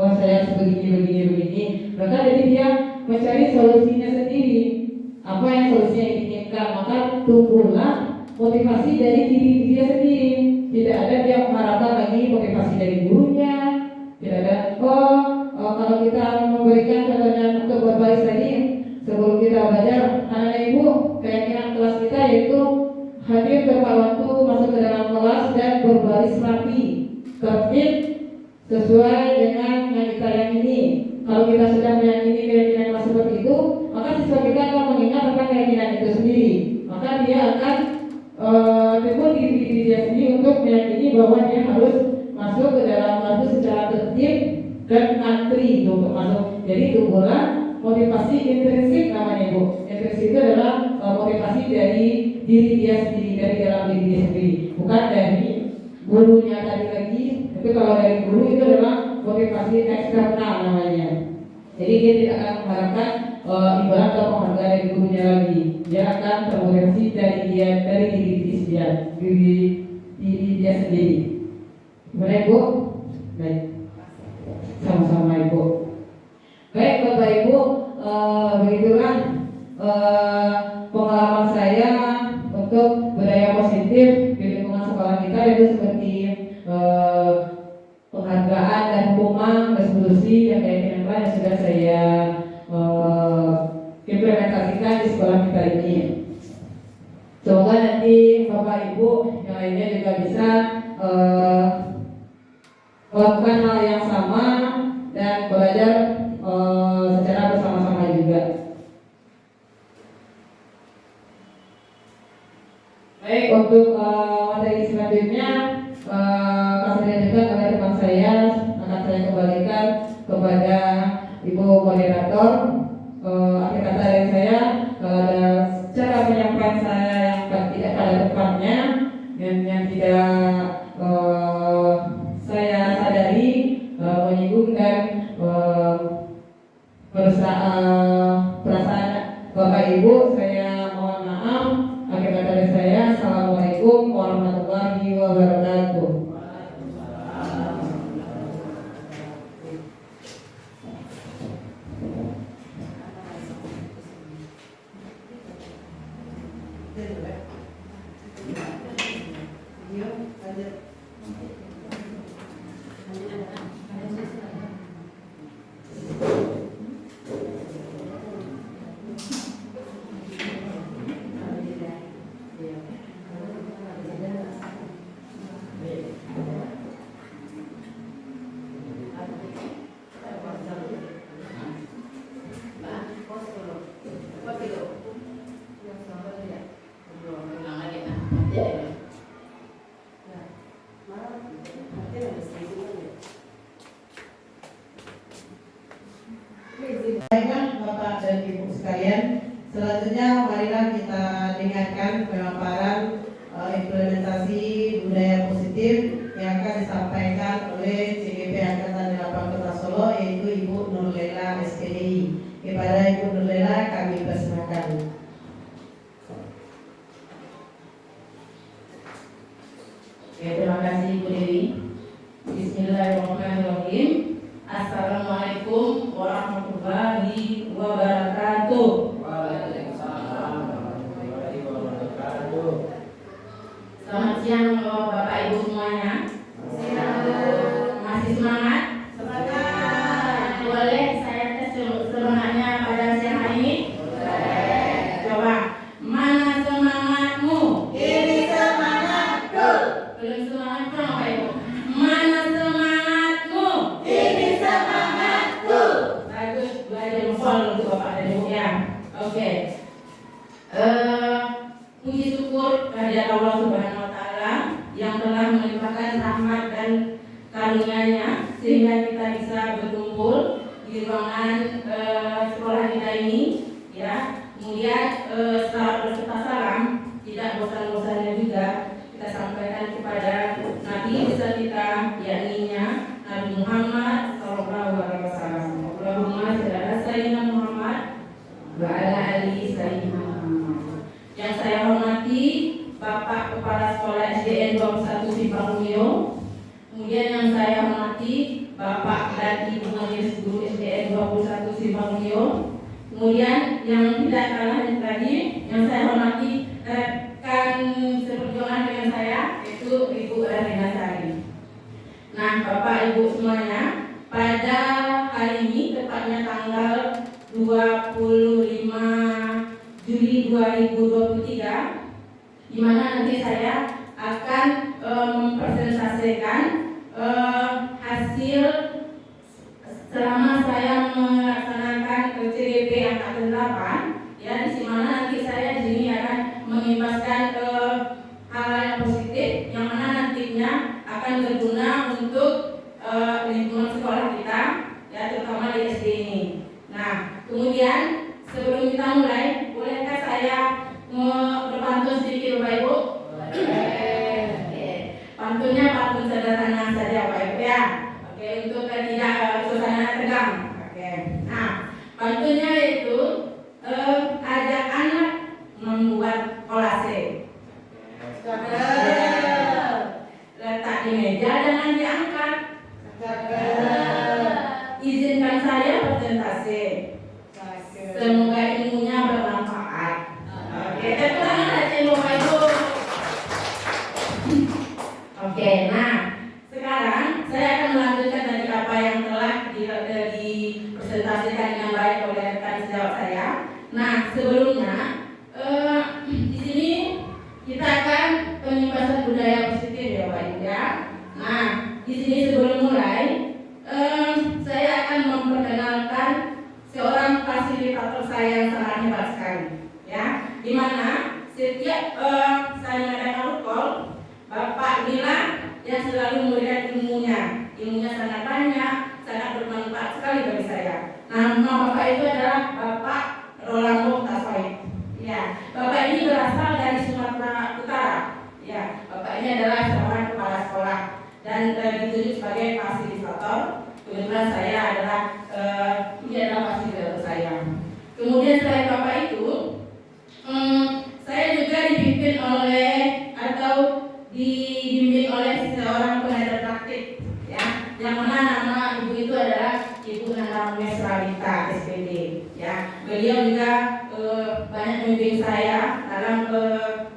oh saya begini. Maka jadi dia mencari solusinya sendiri. Apa yang solusinya diinginkan, maka tumbuhlah motivasi dari diri dia sendiri. Tidak ada dia mengharapkan lagi motivasi dari gurunya. Tidak ada, kalau kita memberikan contohnya untuk berbaris tadi sebelum kita belajar, anak ibu keyakinan kelas kita yaitu hadir tepat waktu, masuk ke dalam kelas dan berbaris rapi, tertib sesuai dengan yang kita yakini. Kalau kita sudah meyakini keyakinan kelas seperti itu, maka siswa kita akan mengingat tentang keyakinan itu sendiri. Maka dia akan timbul diri dia sendiri untuk meyakini bahwa dia harus masuk ke dalam kelas itu secara tertib dan antri untuk masuk. Jadi tumbuhlah motivasi intrinsik namanya Bu. Intrinsik itu adalah motivasi dari diri dia sendiri, dari dalam diri dia sendiri, bukan dari gurunya tadi lagi. Tapi kalau dari guru itu adalah motivasi eksternal namanya. Jadi dia tidak akan mengharapkan imbalan atau penghargaan dari gurunya lagi. Dia akan termotivasi dari diri dia sendiri. Benar Bu? Baik. Sama-sama Ibu. Baik Bapak Ibu, begitulah pengalaman saya untuk budaya positif di lingkungan sekolah kita, yaitu seperti penghargaan dan hukuman, resolusi dan keyakinan yang sudah saya implementasikan di sekolah kita ini. Semoga nanti Bapak Ibu yang lainnya juga bisa melakukan hal yang sama dan belajar secara bersama-sama juga. Baik, untuk materi selanjutnya akan saya juga oleh teman saya, akan saya kembalikan kepada Ibu moderator. Akhir kata dari saya, kalau ada cara penyampaian saya yang tidak pada tempatnya dan yang tidak saya sadari menyinggung dan perasaan Bapak Ibu, saya mohon maaf. Akhir kata dari saya, assalamualaikum warahmatullahi wabarakatuh. wabarakatuh. Baiklah Bapak dan Ibu sekalian, selanjutnya marilah kita dengarkan pemaparan implementasi budaya positif yang akan disampaikan oleh CGP Angkatan 8 Kota Solo, yaitu Ibu Nurlela SPDI. Kepada Ibu Nurlela kami persilakan. Oke, terima kasih Ibu Dewi. Bismillahirrahmanirrahim. Assalamualaikum warahmatullahi wabarakatuh. Waalaikumsalam warahmatullahi wabarakatuh. Selamat siang Bapak Ibu semuanya. Masih semangat? Semangat. Boleh saya tes semangatnya pada siang hari ini? Boleh. Coba, mana semangatmu? Ini semangatku. Belum semangat dong Bapak Ibu. Mana semangatmu? Ini semangatku. Bagus, belajar jempol untuk Bapak dan Ibu ya. Oke. Puji syukur kehadirat Allah Subhanahu wa taala yang telah melimpahkan rahmat dan karunia-Nya sehingga kita bisa berkumpul di ruangan sekolah kita ini ya. Kemudian setelah berserta salam, tidak bosan-bosannya juga kita sampaikan kepada Nabi besar kita, yakni Nabi Muhammad sallallahu alaihi wasallam. Allahumma shalli ala sayyidina Muhammad wa ala ali sayyidina Muhammad. Yang saya hormati Bapak Kepala Sekolah SDN 21 Simpang Rumio. Kemudian yang saya hormati Bapak dan Ibu Majelis Guru SDN 21 Simpang Rumio. Kemudian yang tidak kalah tadi yang saya hormati rekan seperjuangan dengan saya, yaitu Ibu Erlina Sari. Nah, Bapak Ibu semuanya, pada hari ini tepatnya tanggal 25 Juli 2023, di mana nanti saya akan mempresentasikan hasil selama saya melaksanakan CGP Angkatan 8 ya, di mana nanti saya di sini akan mengimbaskan hal yang positif yang mana nantinya akan berguna untuk lingkungan sekolah kita ya, terutama di SD ini. Nah, kemudian sebelum kita mulai, bolehkah saya berpantun sedikit Bapak Ibu? Boleh. Pantunnya pantun sederhana saja Bapak Ibu ya. Oke, untuk tidak suasana tegang. Oke. Nah, pantunnya itu ajak anak membuat kolase. Letak di meja jangan diangkat. Izinkan saya presentasi. Semoga ilmunya bermanfaat. Oke, tepuk tangan aja Bapak Ibu. Oke, nah sekarang saya akan melanjutkan dari apa yang telah dipresentasikan dengan baik oleh rekan sejawat saya. Nah, sebelumnya di sini kita akan penyimpanan budaya positif ya Bapak Ibu ya. Nah, di sini sebelum mulai saya akan memperkenalkan seorang fasilitator saya yang sangat hebat sekali ya, dimana setiap saya mengadakan call, Bapak inilah yang selalu memberikan ilmunya sangat banyak, sangat bermanfaat sekali bagi saya. Nama Bapak itu adalah Bapak Rolando Taswaid ya. Bapak ini berasal dari Sumatera Utara ya. Bapak ini adalah seorang kepala sekolah dan ditunjuk sebagai fasilitator. Kebetulan saya adalah ini adalah fasilitator saya. Kemudian selain Bapak itu, saya juga dipimpin oleh atau dibimbing oleh seorang yang mana nama ibu itu adalah Ibu Nana Mesralita SPD. Ya, beliau juga banyak membimbing saya dalam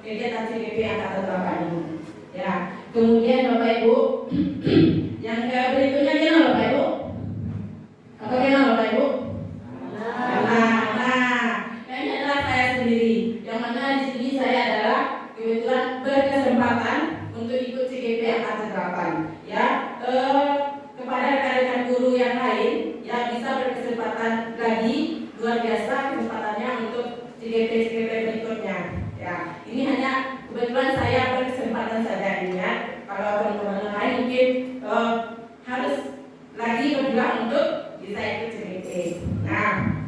kegiatan CGP Angkatan 8 ini. Ya, kemudian Bapak Ibu, yang berikutnya kenal Bapak Ibu? Apa kenal Bapak Ibu? Ini adalah saya sendiri. Yang mana di sini saya adalah kebetulan berkesempatan untuk ikut CGP Angkatan 8. Ya, kepada rekan-rekan guru yang lain yang bisa berkesempatan lagi, luar biasa kesempatannya untuk CGP berikutnya. Ya, ini hanya kebetulan saya berkesempatan saja ini ya. Kalau teman-teman lain mungkin harus lagi berjuang untuk bisa ikut CGP. Nah,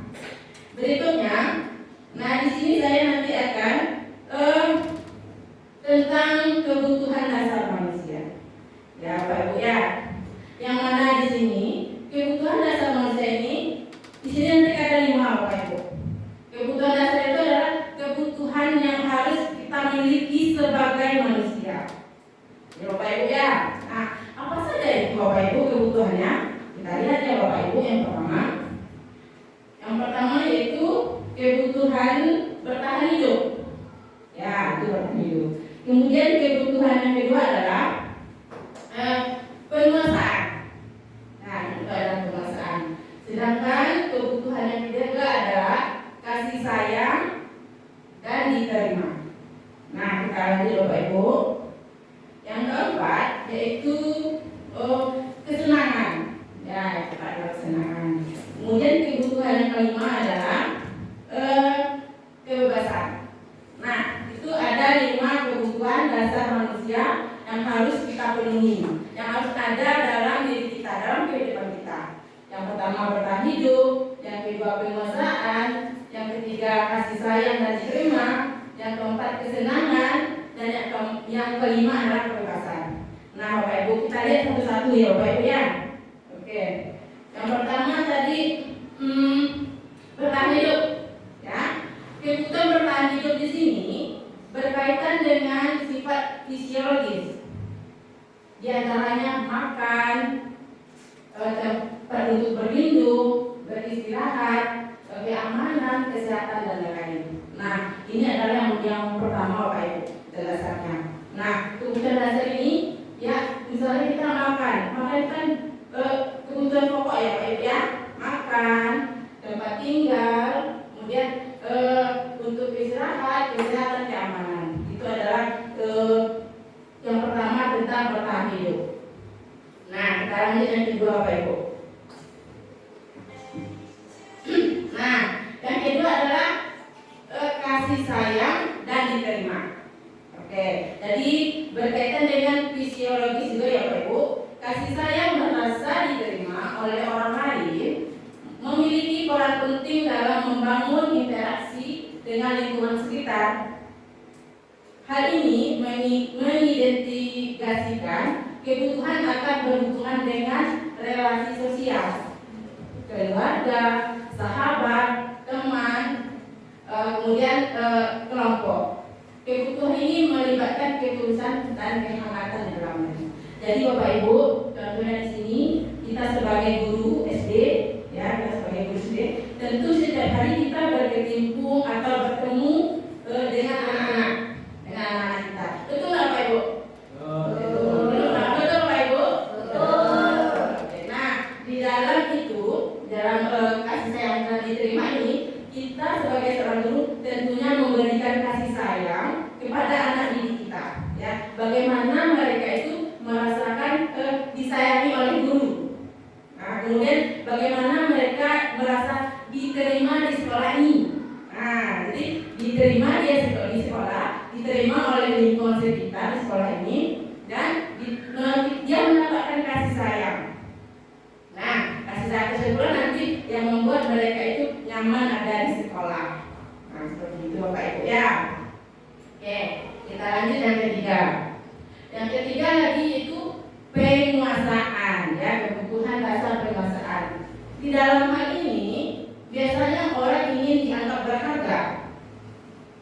berikutnya, di sini saya nanti akan tentang kebutuhan dasar manusia. Ya, Pak Ibu ya. Yang mana di sini kebutuhan dasar manusia ini di sini nanti ada 5 Bapak Ibu. Kebutuhan dasar itu adalah kebutuhan yang harus kita miliki sebagai manusia. Ya Bapak Ibu ya. Nah, apa saja itu Bapak Ibu kebutuhannya? Kita lihat ya Bapak Ibu yang pertama. Yang pertama yaitu kebutuhan bertahan hidup. Ya, itu bertahan hidup. Kemudian kebutuhan yang kedua adalah penguasaan. Nah, itu adalah penguasaan. Sedangkan kebutuhan yang ketiga adalah kasih sayang dan diterima. Nah, kita lanjut Bapak Ibu. Yang keempat yaitu kesenangan. Ya, itu adalah kesenangan. Kemudian kebutuhan yang kelima adalah kebebasan. Nah, itu ada 5 kebutuhan dasar manusia yang harus kita penuhi, yang harus ada dalam diri kita, dalam kehidupan kita. Yang pertama bertahan hidup, yang kedua penguasaan, yang ketiga kasih sayang dan diterima, yang keempat kesenangan, dan yang kelima adalah kebebasan. Nah, Bapak Ibu kita lihat satu-satu ya Bapak Ibu ya. Oke. Yang pertama tadi bertahan hidup, ya. Kebutuhan bertahan hidup di sini berkaitan dengan sifat fisiologis. Di antaranya makan, tempat untuk berlindung, beristirahat, keamanan, kesehatan dan lain-lain. Nah, ini adalah yang pertama Bapak Ibu dasarnya. Nah, kebutuhan dasar ini ya misalnya kita makan kan kebutuhan pokok ya Pak Ibu ya, makan, tempat tinggal, kemudian untuk istirahat, kesehatan, keamanan. Itu adalah yang pertama tentang bertahan hidup. Nah, kita lanjut yang kedua Bapak Ibu. Nah, yang kedua adalah kasih sayang dan diterima. Oke, jadi berkaitan dengan fisiologis juga ya Bapak Ibu. Kasih sayang merasa diterima oleh orang lain memiliki peran penting dalam membangun interaksi dengan lingkungan sekitar. Hal ini mengidentifikasikan kebutuhan akan berhubungan dengan relasi sosial, keluarga, sahabat, teman, kemudian kelompok. Kebutuhan ini melibatkan ketulusan dan kehangatan di dalamnya. Jadi Bapak Ibu, contohnya di sini kita sebagai guru SD, ya kita sebagai guru SD, tentu setiap hari kita berkecimpung atau bertemu dengan anak-anak kita. Betul nggak Bapak Ibu? Betul Bapak Ibu? Nah, di dalam itu, dalam kasih sayang dan diterima ini, kita sebagai seorang guru tentunya memberikan kasih sayang kepada anak didik kita. Ya, bagaimana mereka itu merasakan disayangi oleh guru. Nah, kemudian bagaimana mereka merasa diterima di sekolah ini. Nah, jadi diterima dia di sekolah, diterima oleh lingkungan sekitar di sekolah ini, dan dia mendapatkan kasih sayang. Nah, kasih sayang tersebut nanti yang membuat mereka itu nyaman ada di sekolah. Nah, seperti itu Bapak Ibu ya. Oke, kita lanjut yang ketiga. Yang ketiga lagi itu penguasaan, ya, kebutuhan dasar penguasaan. Di dalam hal ini biasanya orang ingin dianggap berharga,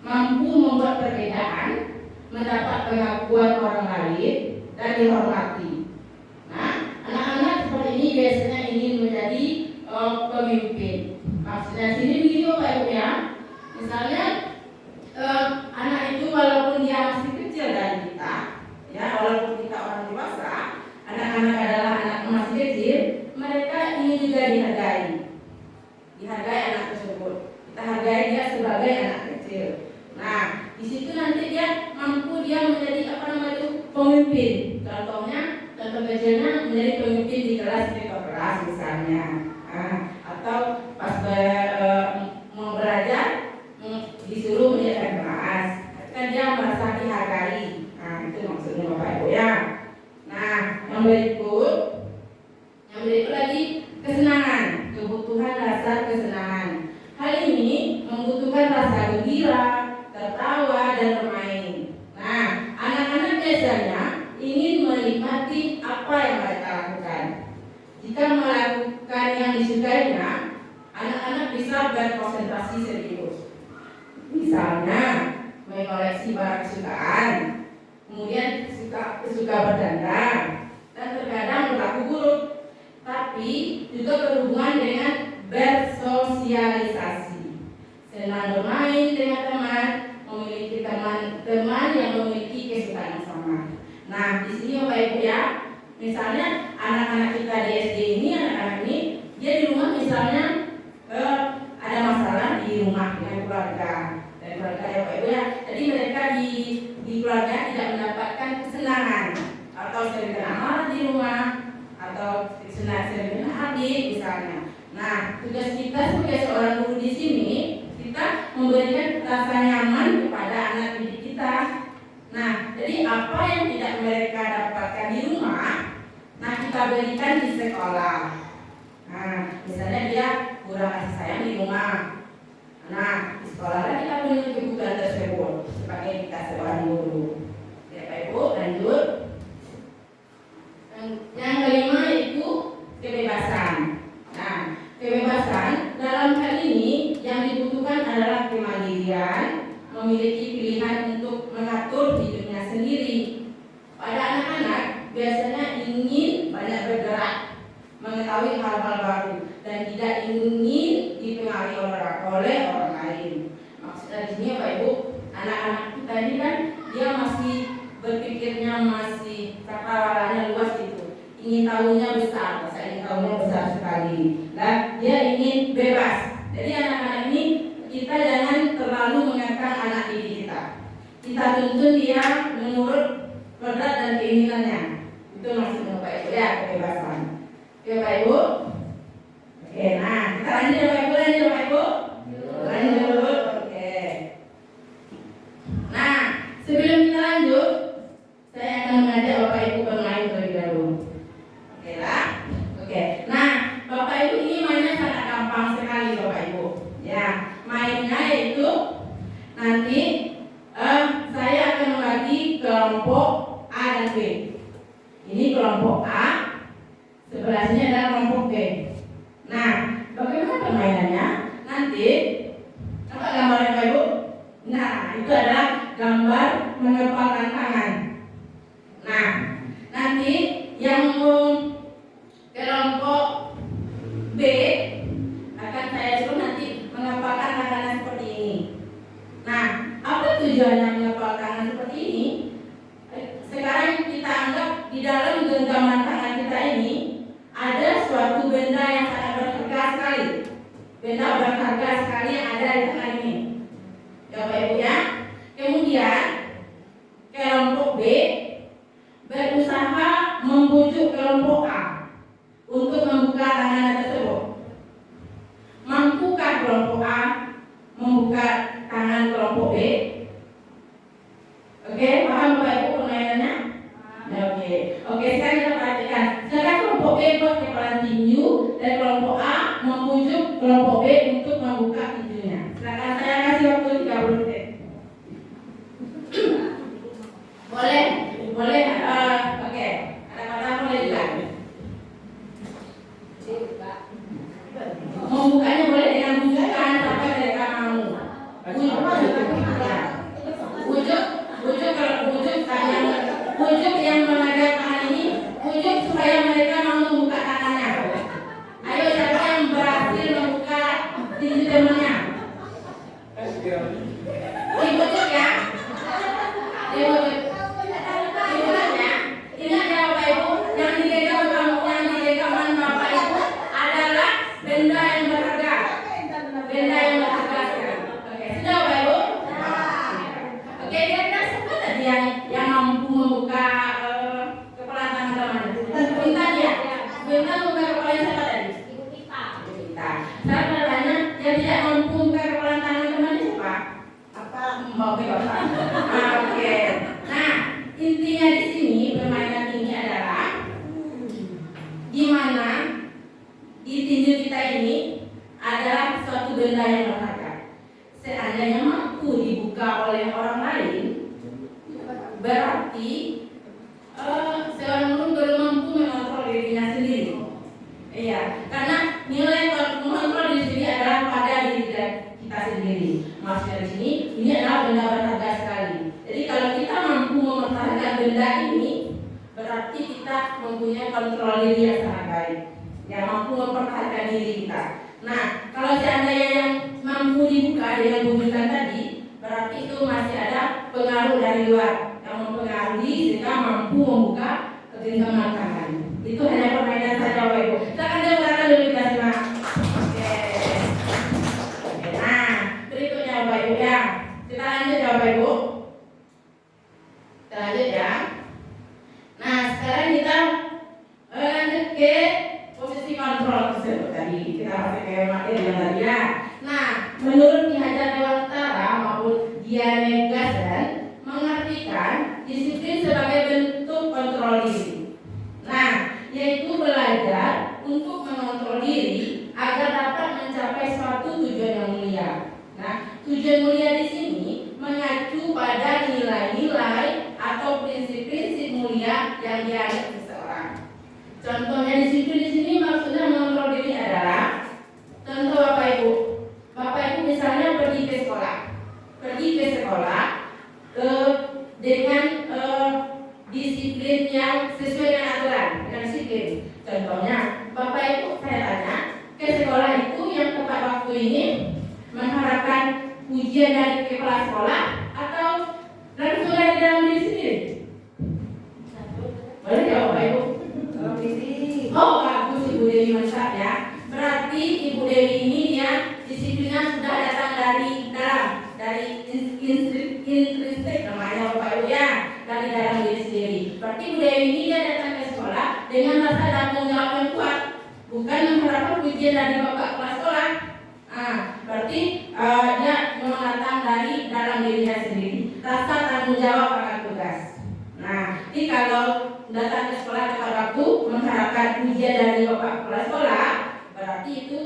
mampu membuat perbedaan, mendapat pengakuan orang lain dan dihormati. Nah, anak-anak contoh kecilnya menjadi pemimpin di kelas misalnya, atau pas mau belajar disuruh menjadi kelas, kan dia merasa dihargai. Itu maksudnya Bapak Ibu ya. Nah, yang berikut lagi kesenangan, kebutuhan rasa kesenangan. Hal ini membutuhkan rasa gembira, tertawa, dan bermain. Nah, anak-anak biasanya ingin menikmati apa yang mereka lakukan. Jika melakukan yang disukainya, anak-anak bisa berkonsentrasi serius. Misalnya, mengoleksi barang kesukaan, kemudian suka bercanda, dan terkadang berlaku buruk. Tapi juga berhubungan dengan bersosialisasi, senang bermain dengan teman, memiliki teman-teman yang memiliki kesukaan yang sama. Nah, di sini Bapak Ibu ya, misalnya anak-anak kita di SD ini, anak-anak ini dia di rumah misalnya ada masalah di rumah dengan keluarga dan keluarga ya Bapak Ibu ya. Jadi mereka di keluarga tidak mendapatkan kesenangan, atau sering kena marah di rumah, atau sering kena adik misalnya. Nah, tugas kita sebagai seorang guru di sini, kita memberikan rasa nyaman kepada anak didik kita. Nah, jadi apa yang tidak mereka dapatkan di rumah, nah kita berikan di sekolah. Nah, misalnya dia kurang kasih sayang di rumah. Nah, di sekolah kita punya kebutuhan tersebut sebagai kita seorang guru. Ya Pak Ibu, lanjut. Yang kelima itu kebebasan. Nah, kebebasan dalam hal ini yang dibutuhkan adalah kemandirian, memiliki pilihan untuk mengatur hidupnya sendiri. Pada anak-anak biasanya ingin banyak bergerak, mengetahui hal-hal baru, dan tidak ingin dipengaruhi oleh orang lain. Maksudnya di sini Pak Ibu, anak-anak kita ini kan dia masih berpikirnya masih cakrawalannya luas gitu, ingin tahunya besar, ingin tahunya besar sekali. Nah, dia ingin bebas. Jadi anak-anak ini kita jangan terlalu mengekang anak didik kita. Kita tuntun dia menurut kodrat dan keinginannya. Itu maksudnya Bapak Ibu ya, kebebasan. Oke Bapak Ibu. Oke, nah kita lanjut ya Bapak Ibu, lanjut. Oke. Nah, sebelum kita lanjut, saya akan mengajak Bapak Ibu bermain terlebih dahulu. Oke lah. Oke. Nah, Bapak Ibu ini mainnya sangat gampang sekali Bapak Ibu. Ya, mainnya yaitu nanti saya akan membagi kelompok A dan B. Ini kelompok A, sebelah sini adalah kelompok B. Nah, bagaimana permainannya? Nanti nampak gambarnya Bapak Ibu? Nah, itu adalah gambar mengepalkan tangan. Nah, nanti yang kelompok B akan saya suruh nanti mengepalkan tangannya seperti ini. Nah, apa tujuannya mengepalkan tangan seperti ini? Sekarang kita anggap di dalam genggaman tangan kita ini ada suatu benda yang sangat berharga sekali. Benda berharga sekali yang ada di tangan ini. Ya Bapak Ibu ya. Kemudian kelompok B berusaha membujuk kelompok A untuk membuka tangan tersebut. Mampukah kelompok A membuka tangan kelompok B? Oke, paham Bapak Ibu permainannya? Oke, sekarang kita perhatikan. Sekarang kelompok B buat kepalan tinju dan kelompok A membujuk kelompok B untuk membuka tinjunya. Silakan, saya kasih waktu 30 detik. Boleh, oke. Ada kata boleh juga. Membukanya boleh dengan bujukan sampai mereka mau. Bujuk yang memegang tangan ini, bujuk supaya mereka mau membuka tangannya. Ayo siapa yang berhasil membuka tinju kita ini adalah suatu benda yang berharga. Seandainya mampu dibuka oleh orang lain, berarti seorang guru belum mampu mengontrol dirinya sendiri. Iya, karena nilai mengontrol diri sendiri adalah pada diri kita sendiri. Maksudnya di sini ini adalah benda berharga sekali. Jadi kalau kita mampu mempertahankan benda ini, berarti kita mempunyai kontrol diri yang sangat baik. Ya, mampu mempertahankan diri kita. Nah, kalau seandainya yang mampu dibuka dengan bujukan tadi, berarti itu masih ada pengaruh dari luar yang mempengaruhi sehingga mampu membuka genggaman tangan. Itu hanya permainan saja, Bapak Ibu. Silakan dilakukan dulu kita simak. Oke. Nah, berikutnya Bapak Ibu ya. Kita lanjut ya Bapak Ibu. Kita lanjut ya. Nah, sekarang kita lanjut ke posisi kontrol tersebut tadi. Kita masuk ke materi yang tadi ya. Nah, menurut Ki Hajar Dewantara maupun Diane Gassen mengartikan disiplin sebagai bentuk kontrol diri. Nah, yaitu belajar untuk mengontrol diri agar dapat mencapai suatu tujuan yang mulia. Nah, tujuan mulia di sini mengacu pada nilai-nilai atau prinsip-prinsip mulia yang dianut seseorang. Contohnya disiplin di sini maksudnya mengontrol diri adalah contoh Bapak Ibu. Bapak Ibu misalnya pergi ke sekolah dengan disiplin yang sesuai dengan aturan, dengan disiplin. Contohnya, Bapak Ibu saya tanya, ke sekolah itu yang tepat waktu ini mengharapkan ujian dari kepala sekolah atau langsung dari dalam diri sendiri? Boleh jawab Bapak Ibu? Oh, bagus Ibu Dewi, mantap ya. Berarti Ibu Dewi ini dia disiplinnya sudah datang dari dalam, dari intrinsik namanya Bapak Ibu ya, dari dalam diri sendiri. Berarti Ibu Dewi ini dia datang ke sekolah dengan rasa tanggung jawab yang kuat, bukan mengharapkan pujian dari bapak kepala sekolah. Berarti dia memang datang dari dalam dirinya sendiri, rasa tanggung jawab akan tugas. Nah, jadi kalau datang ke sekolah tepat waktu mengharapkan pujian dari bapak kepala sekolah, berarti itu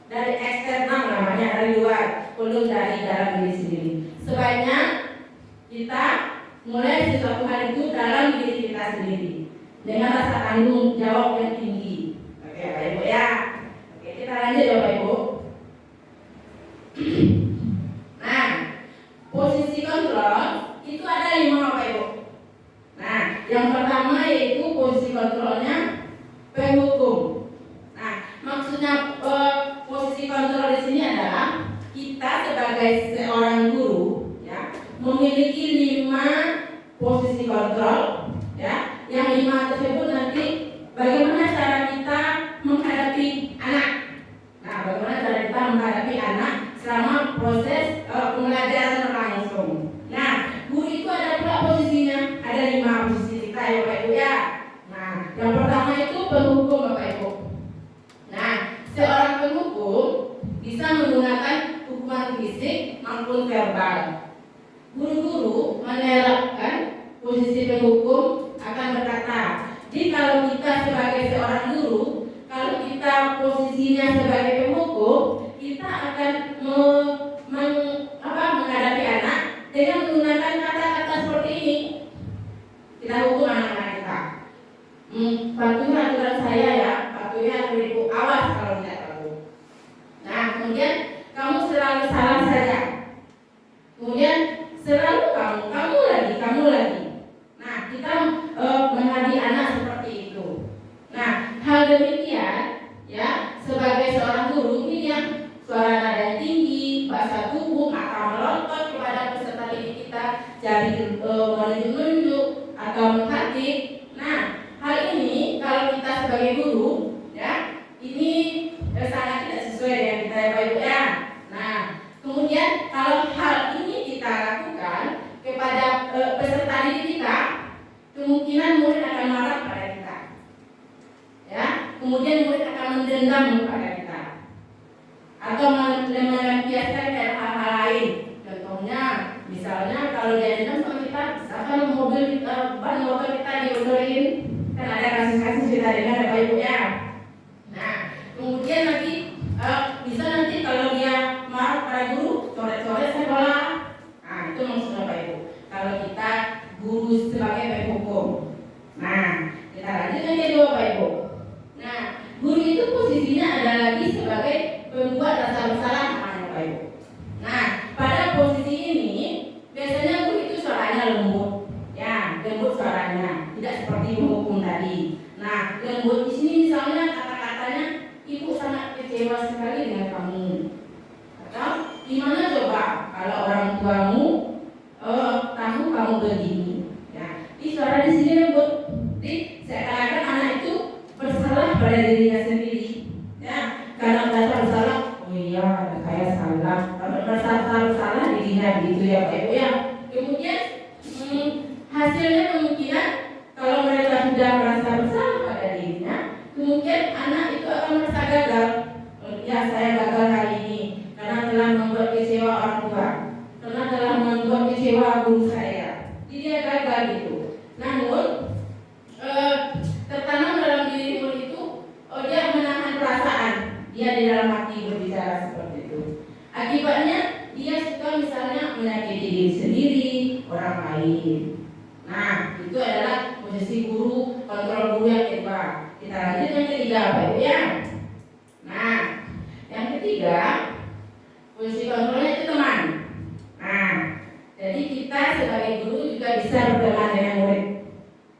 dari eksternal namanya, dari luar, belum dari dalam diri sendiri. Sebaiknya kita mulai sesuatu hal itu dalam diri kita sendiri dengan rasa tanggung jawab yang tinggi. Oke Bapak Ibu ya. Oke, kita lanjut ya Bapak Ibu. Nah, posisi kontrol itu ada 5 Bapak Ibu. Nah, yang pertama yaitu posisi kontrolnya penghukum. Nah, maksudnya posisi kontrol di sini adalah kita sebagai seorang guru ya memiliki 5 posisi kontrol ya. Yang 5 tersebut nanti bagaimana cara kita menghadapi anak. Nah, bagaimana cara kita menghadapi anak selama proses pembelajaran langsung. Nah, guru itu ada berapa posisinya? Ada 5 posisi kita ya Bapak Ibu ya. Nah, yang pertama itu penghukum Bapak Ibu. Nah, seorang penghukum bisa menggunakan hukuman fisik maupun verbal. Guru-guru menerapkan posisi penghukum akan berkata, jadi kalau kita sebagai seorang guru, kalau kita posisinya sebagai penghukum, kita akan menghadapi anak dengan menggunakan kata-kata seperti ini. Kita hukum anak-anak kita. Patuhi aturan saya ya, patuhi aturan ibu, awas kalau tidak tahu. Nah, kemudian kamu selalu salah saja. Kemudian selalu kamu lagi. Nah, kita menghadapi anak seperti itu. Nah, hal demikian ya, sebagai seorang guru ini yang suara nada yang tinggi, bahasa tubuh atau melontot kepada peserta didik kita, jadi menunjuk-nunjuk atau menghadik. Nah, hal ini kalau kita sebagai guru ya, ini sangat tidak sesuai dengan kita ya Bapak Ibu ya. Nah, kemudian kalau hal ini kita lakukan kepada peserta didik kita, kemungkinan murid akan marah pada kita. Ya, kemudian murid akan mendendam kepada kita. Atau melampiaskan kayak hal-hal lain. Contohnya, misalnya kalau dia dendam sama kita, misalkan mobil kita, ban motor kita diodorin, kan ada kasus-kasus kita dengar Bapak Ibu ya. Nah, hukum tadi. Nah, lembut di sini misalnya kata-katanya, ibu sangat kecewa sekali dengan kamu. Atau gimana coba kalau orang tuamu kamu begini? Ya, di suara di sini lembut. Jadi seakan-akan anak itu bersalah pada dirinya sendiri. Ya, karena merasa bersalah. Oh iya, saya salah. Kalau merasa bersalah dirinya gitu ya Pak Ibu ya. Kemudian hasilnya kemungkinan kalau mereka sudah merasa bersalah pada dirinya, kemungkinan anak itu akan merasa gagal. Ya, saya gagal hari ini karena telah membuat kecewa orang tua, karena telah membuat kecewa guru saya. Jadi dia gagal gitu. Namun tertanam dalam diri murid itu, dia menahan perasaan, dia di dalam hati berbicara seperti itu. Akibatnya dia suka misalnya menyakiti diri sendiri, orang lain. Nah, itu adalah posisi guru, kontrol guru yang kedua. Kita lanjut yang ketiga, Pak Ibu ya. Nah, yang ketiga, posisi kontrolnya itu teman. Nah, jadi kita sebagai guru juga bisa berteman dengan murid.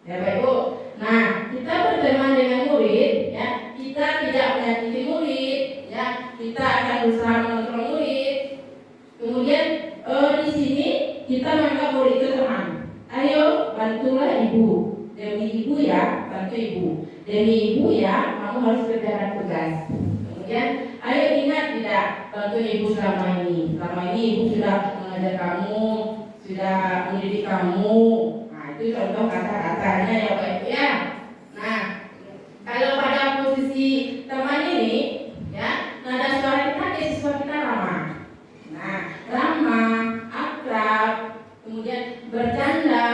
Ya Pak Ibu. Nah, kita berteman dengan murid, ya, kita tidak menyakiti murid, ya, kita akan berusaha mengontrol murid. Kemudian di sini kita menganggap murid itu teman. Ayo bantulah ibu, demi ibu ya, bantu ibu. Demi ibu ya, kamu harus berjalan tugas. Kemudian, ayo ingat tidak bantu ibu selama ini. Selama ini ibu sudah mengajar kamu, sudah mendidik kamu. Nah, itu contoh kata-katanya ya Pak Ibu ya. Nah, kalau pada posisi teman ini, ya, nada suara kita kayak siswa kita ramah. Nah, ramah, akrab, kemudian bercanda,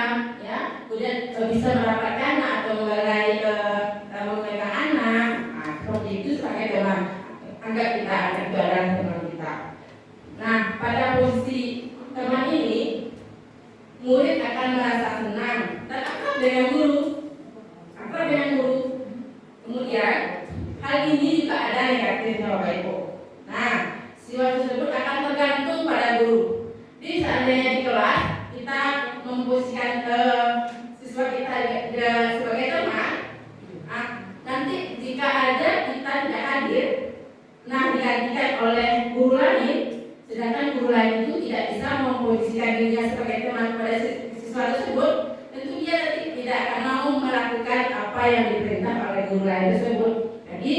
ya, kemudian bisa merapatkan atau memegang anak. Nah, seperti itu sebagai teman. Anggap kita anak itu adalah teman kita. Nah, pada posisi teman ini, murid akan merasa senang dan akrab dengan guru. Akrab dengan guru. Kemudian, hal ini juga ada negatifnya Bapak Ibu. Nah, siswa tersebut akan tergantung pada guru. Jadi seandainya di kelas kita memposisikan siswa kita sebagai teman, nah, nanti jika ada kita tidak hadir, nah digantikan oleh guru lain, sedangkan guru lain itu tidak bisa memposisikan dirinya sebagai teman pada siswa tersebut, tentu dia tidak akan mau melakukan apa yang diperintah oleh guru lain tersebut. Jadi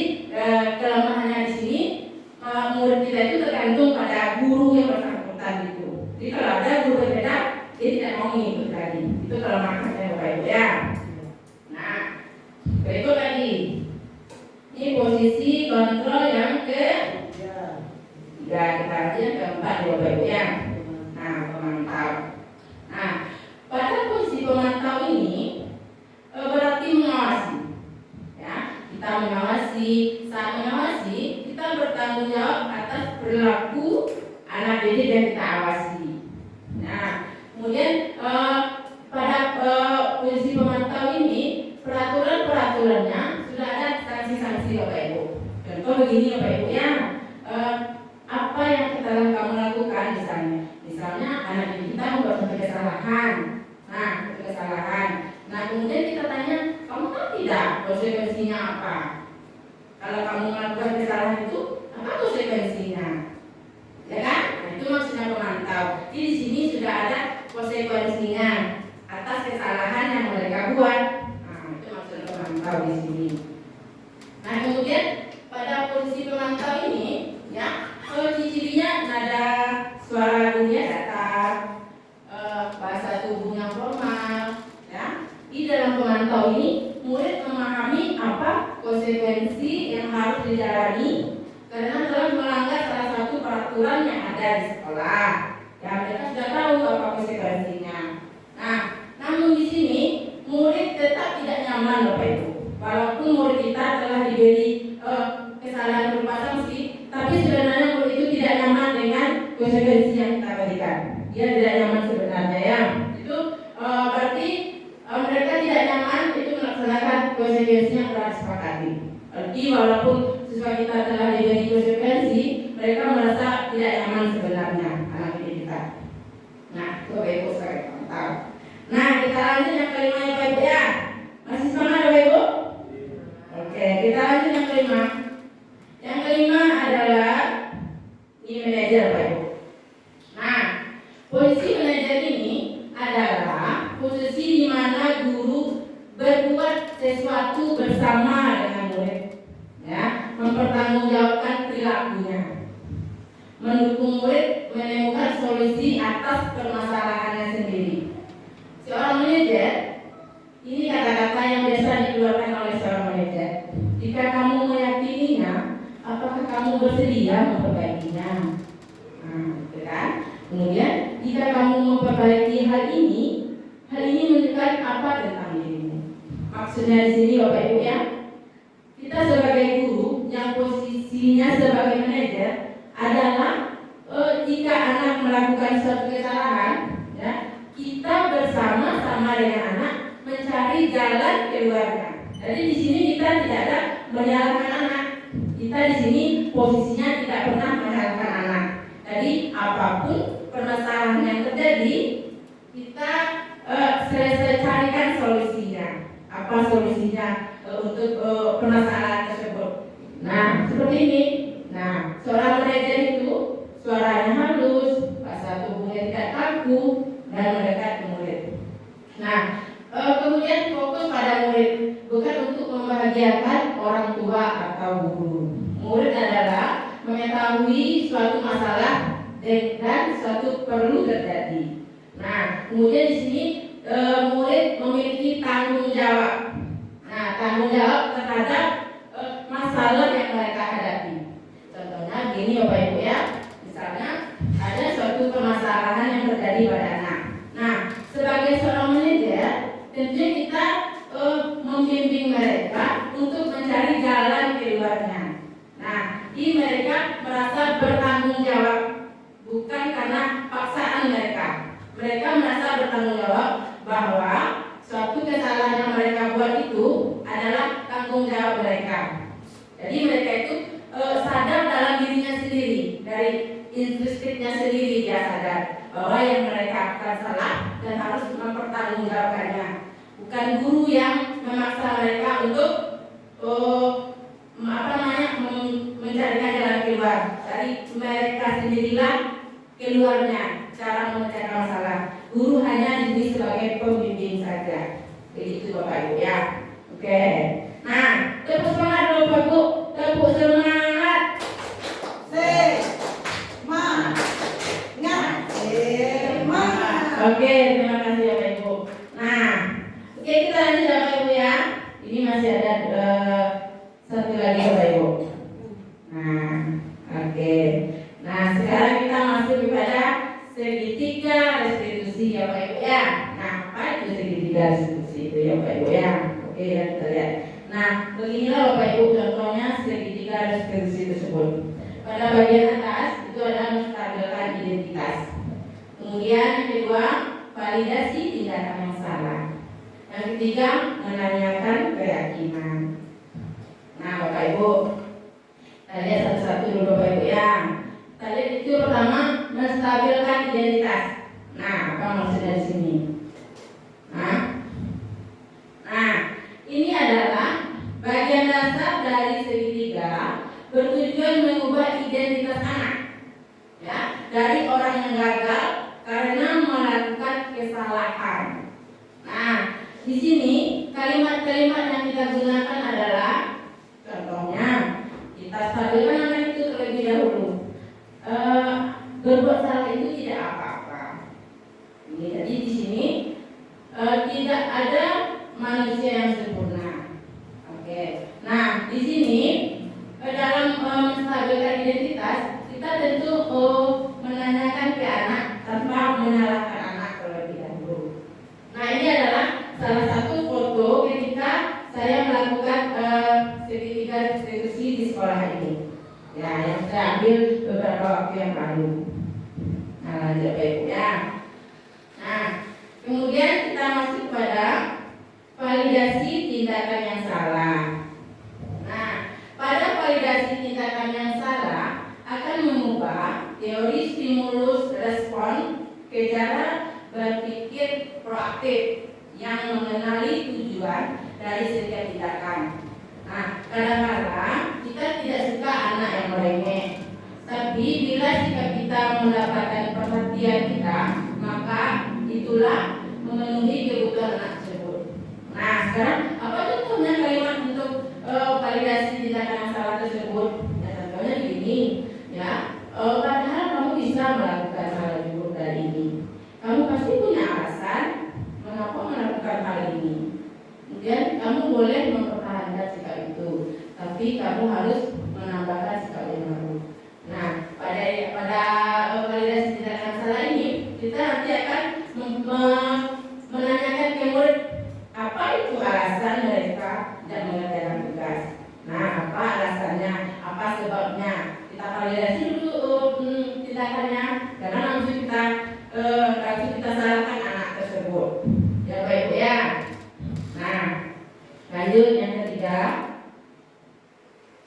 kelemahannya di sini murid kita itu tergantung pada guru yang bersangkutan itu. Jadi kalau ada guru berbeda, dia tidak mau mengikut lagi. Itu kelemahannya Bapak Ibu ya. Nah, berikut lagi. Ini posisi kontrol yang ketiga. Kita lihat yang keempat ya Bapak Ibu ya. Nah, pemantau. Nah, pada posisi pemantau ini berarti mengawasi. Ya, kita mengawasi. Saat mengawasi, kita bertanggung jawab atas perilaku anak didik yang kita awasi. Nah, kemudian pada posisi pemantau ini peraturannya sudah ada sanksi-sanksi Bapak Ibu. Contoh begini Bapak Ibu ya, apa yang telah kamu lakukan misalnya anak didik kita membuat satu kesalahan. Nah, satu kesalahan. Nah, kemudian kita tanya, kamu tahu tidak konsekuensinya apa? Kalau kamu melakukan kesalahan itu, apa konsekuensinya? Ya kan? Nah, itu maksudnya pemantau. Jadi di sini sudah ada konsekuensinya atas kesalahan yang mereka buat. Nah, itu maksudnya pemantau di sini. Nah, kemudian pada posisi pemantau ini, ya, ciri-cirinya nada suara lagunya datar, bahasa tubuh yang formal, ya. Di dalam pemantau ini, murid memahami apa konsekuensi yang harus dijalani karena telah melanggar salah satu peraturan yang ada di sekolah. Ya, mereka sudah tahu apa konsekuensinya. Nah, namun di sini murid tetap tidak nyaman Bapak Ibu. Walaupun murid kita telah diberi kesalahan berupa sanksi, tapi sebenarnya murid itu tidak nyaman dengan konsekuensi yang kita berikan. Dia tidak nyaman sebenarnya ya. Itu berarti mereka tidak nyaman itu melaksanakan konsekuensi yang telah disepakati. Berarti walaupun siswa kita telah diberi konsekuensi, mereka merasa tidak nyaman sebenarnya anak didik kita. Nah, itu Bapak Ibu sebagai pemantau. Nah, kita lanjut yang kelima ya Bapak Ibu ya. Mahasiswa sesuatu bersama dengan murid, ya, mempertanggungjawabkan perilakunya, mendukung murid menemukan solusi atas permasalahannya sendiri. Seorang manajer, ini kata-kata yang biasa dikeluarkan oleh seorang manajer. Jika kamu meyakininya, apakah kamu bersedia memperbaikinya? Nah, gitu kan? Kemudian, jika kamu memperbaiki hal ini menunjukkan apa tentang dirimu? Maksudnya di sini Bapak Ibu ya, kita sebagai guru yang posisinya sebagai manajer adalah jika anak melakukan suatu kesalahan, ya, kita bersama-sama dengan anak mencari jalan keluarnya. Jadi di sini kita tidak ada menyalahkan anak. Kita di sini posisinya tidak pernah menyalahkan anak. Jadi apapun permasalahan yang terjadi, kita selesai carikan solusinya. Apa solusinya untuk permasalahan tersebut? Nah, seperti ini. Nah, seorang manajer itu suaranya halus, bahasa tubuhnya tidak kaku, dan mendekat ke murid. Nah, kemudian fokus pada murid, bukan untuk membahagiakan orang tua atau guru. Murid adalah mengetahui suatu masalah dan suatu perlu terjadi. Nah, kemudian di sini murid memiliki tanggung jawab. Nah, tanggung jawab terhadap masalah yang mereka hadapi. Contohnya gini Bapak Ibu ya, misalnya ada suatu permasalahan yang terjadi pada anak. Nah, sebagai seorang manajer, tentunya kita membimbing mereka untuk mencari jalan keluarnya. Nah, ini mereka merasa bertanggung jawab, bukan karena paksaan mereka. Mereka merasa bertanggung jawab bahwa suatu kesalahan yang mereka buat itu adalah tanggung jawab mereka. Jadi mereka itu sadar dalam dirinya sendiri, dari instingnya sendiri dia sadar bahwa yang mereka akan salah dan harus mempertanggungjawabkannya. Bukan guru yang memaksa mereka untuk mencarikan jalan keluar. Dari mereka sendirilah keluarnya, cara memecahkan masalah. Guru hanya di sini sebagai pembimbing saja. Begitu Bapak Ibu ya. Oke. Nah, tepuk semangat dulu Bapak Ibu. Tepuk semangat. Oke, terima kasih Bapak Ibu. Nah, oke kita lanjut Bapak Ibu ya. Ini masih ada satu lagi Bapak Ibu. Nah, oke. Nah, sekarang kita masuk kepada segitiga restitusi ya Bapak Ibu ya. Nah, apa itu segitiga restitusi itu ya Bapak Ibu ya. Oke ya, kita lihat. Nah, beginilah Bapak Ibu contohnya segitiga restitusi tersebut. Pada bagian atas itu ada menstabilkan identitas. Kemudian yang kedua, validasi tindakan yang salah. Yang ketiga, menanyakan keyakinan. Nah, Bapak Ibu, kita lihat satu-satu dulu Bapak Ibu ya. Kita lihat itu pertama, menstabilkan identitas. Nah, apa maksudnya di sini? Nah, ini adalah bagian dasar dari segitiga bertujuan mengubah identitas anak, ya, dari orang yang gagal karena melakukan kesalahan. Nah, di sini kalimat-kalimat yang kita gunakan adalah, contohnya, kita stabilkan anak itu terlebih dahulu. Berbuat salah itu tidak apa-apa. Jadi di sini tidak ada manusia yang sempurna. Oke. Nah, di sini dalam menstabilkan identitas, kita tentu menanyakan ke anak tanpa menyalahkan anak terlebih dahulu. Nah, ini adalah salah satu foto ketika saya melakukan segitiga restitusi di sekolah ini. Ya, yang saya ambil beberapa waktu yang lalu. Nah, lanjut Bapak Ibu ya. Nah, kemudian kita masuk pada validasi tindakan yang salah. Nah, pada validasi tindakan yang salah akan mengubah teori stimulus respon ke cara berpikir proaktif yang mengenali tujuan dari setiap tindakan. Nah, kadang-kadang kita tidak suka anak yang merengek, tapi bila sikap kita mendapatkan perhatian kita, maka itulah memenuhi kebutuhan anak tersebut. Nah, sekarang apa contohnya kalimat untuk validasi tindakan yang salah tersebut? Ya contohnya begini, ya. Padahal kamu bisa melakukan hal lebih buruk dari ini. Kamu pasti punya alasan mengapa melakukan hal ini. Kemudian kamu boleh mempertahankan sikap itu, tapi kamu harus menambahkan sikap yang baru. Nah, pada validasi tindakan salah ini kita nanti akan menanyakan ke murid apa itu alasan mereka tidak mengerjakan tugas. Nah, apa alasannya, apa sebabnya? Kita validasi dulu tindakannya, karena langsung kita salahkan anak tersebut. Ya Bapak Ibu ya. Nah, lanjut yang ketiga.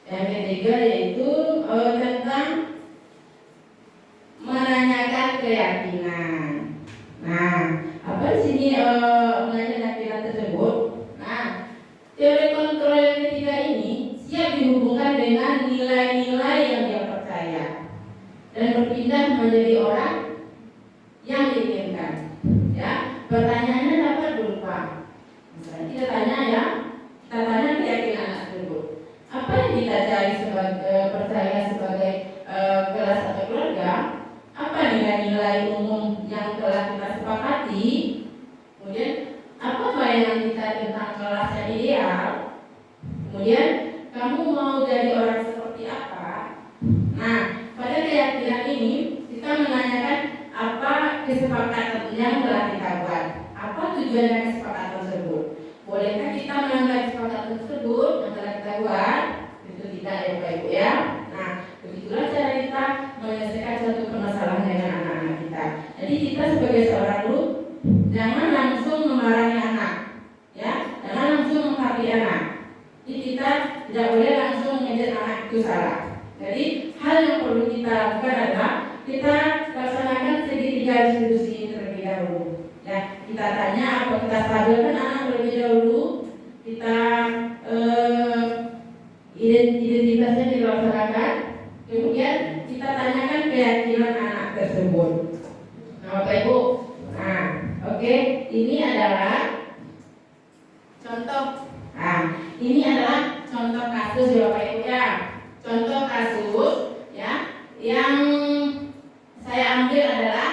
Yang ketiga yaitu tentang menanyakan keyakinan. Nah, apa di sini menanyakan keyakinan tersebut? Nah, teori kontrol yang ketiga ini siap dihubungkan dengan nilai-nilai yang dia percaya dan berpindah menjadi orang yang diinginkan. Ya, pertanyaannya dapat berupa, misalnya kita tanya keyakinan anak tersebut. Apa yang kita cari percaya sebagai kelas atau keluarga? Apa nilai-nilai umum yang telah kita sepakati? Kemudian apa bayangan kita tentang kelas yang ideal? Kemudian kamu mau jadi orang seperti apa? Nah, pada keyakinan ini kita menanyakan apa kesepakatan yang telah kita buat. Apa tujuan kesepakatan tersebut? Bolehkah kita melanggar kesepakatan tersebut yang telah kita buat? Itu tidak ya Bapak Ibu ya. Nah, begitulah cara kita menyelesaikan suatu permasalahan dengan anak-anak kita. Jadi kita sebagai seorang guru jangan langsung memarahi anak, ya, jangan langsung menghakimi anak. Jadi kita tidak boleh langsung mengejar anak itu salah. Jadi hal yang perlu kita lakukan adalah kita laksanakan segitiga diskusi terlebih dahulu. Ya, kita tanya apa kita stabilkan anak terlebih dahulu. Kita identitasnya dilaksanakan. Kemudian kita tanyakan keyakinan anak tersebut. Nah, Bapak Ibu. Nah, oke, ini adalah contoh. Nah, ini adalah contoh kasus ya Bapak Ibu ya. Contoh kasus ya yang saya ambil adalah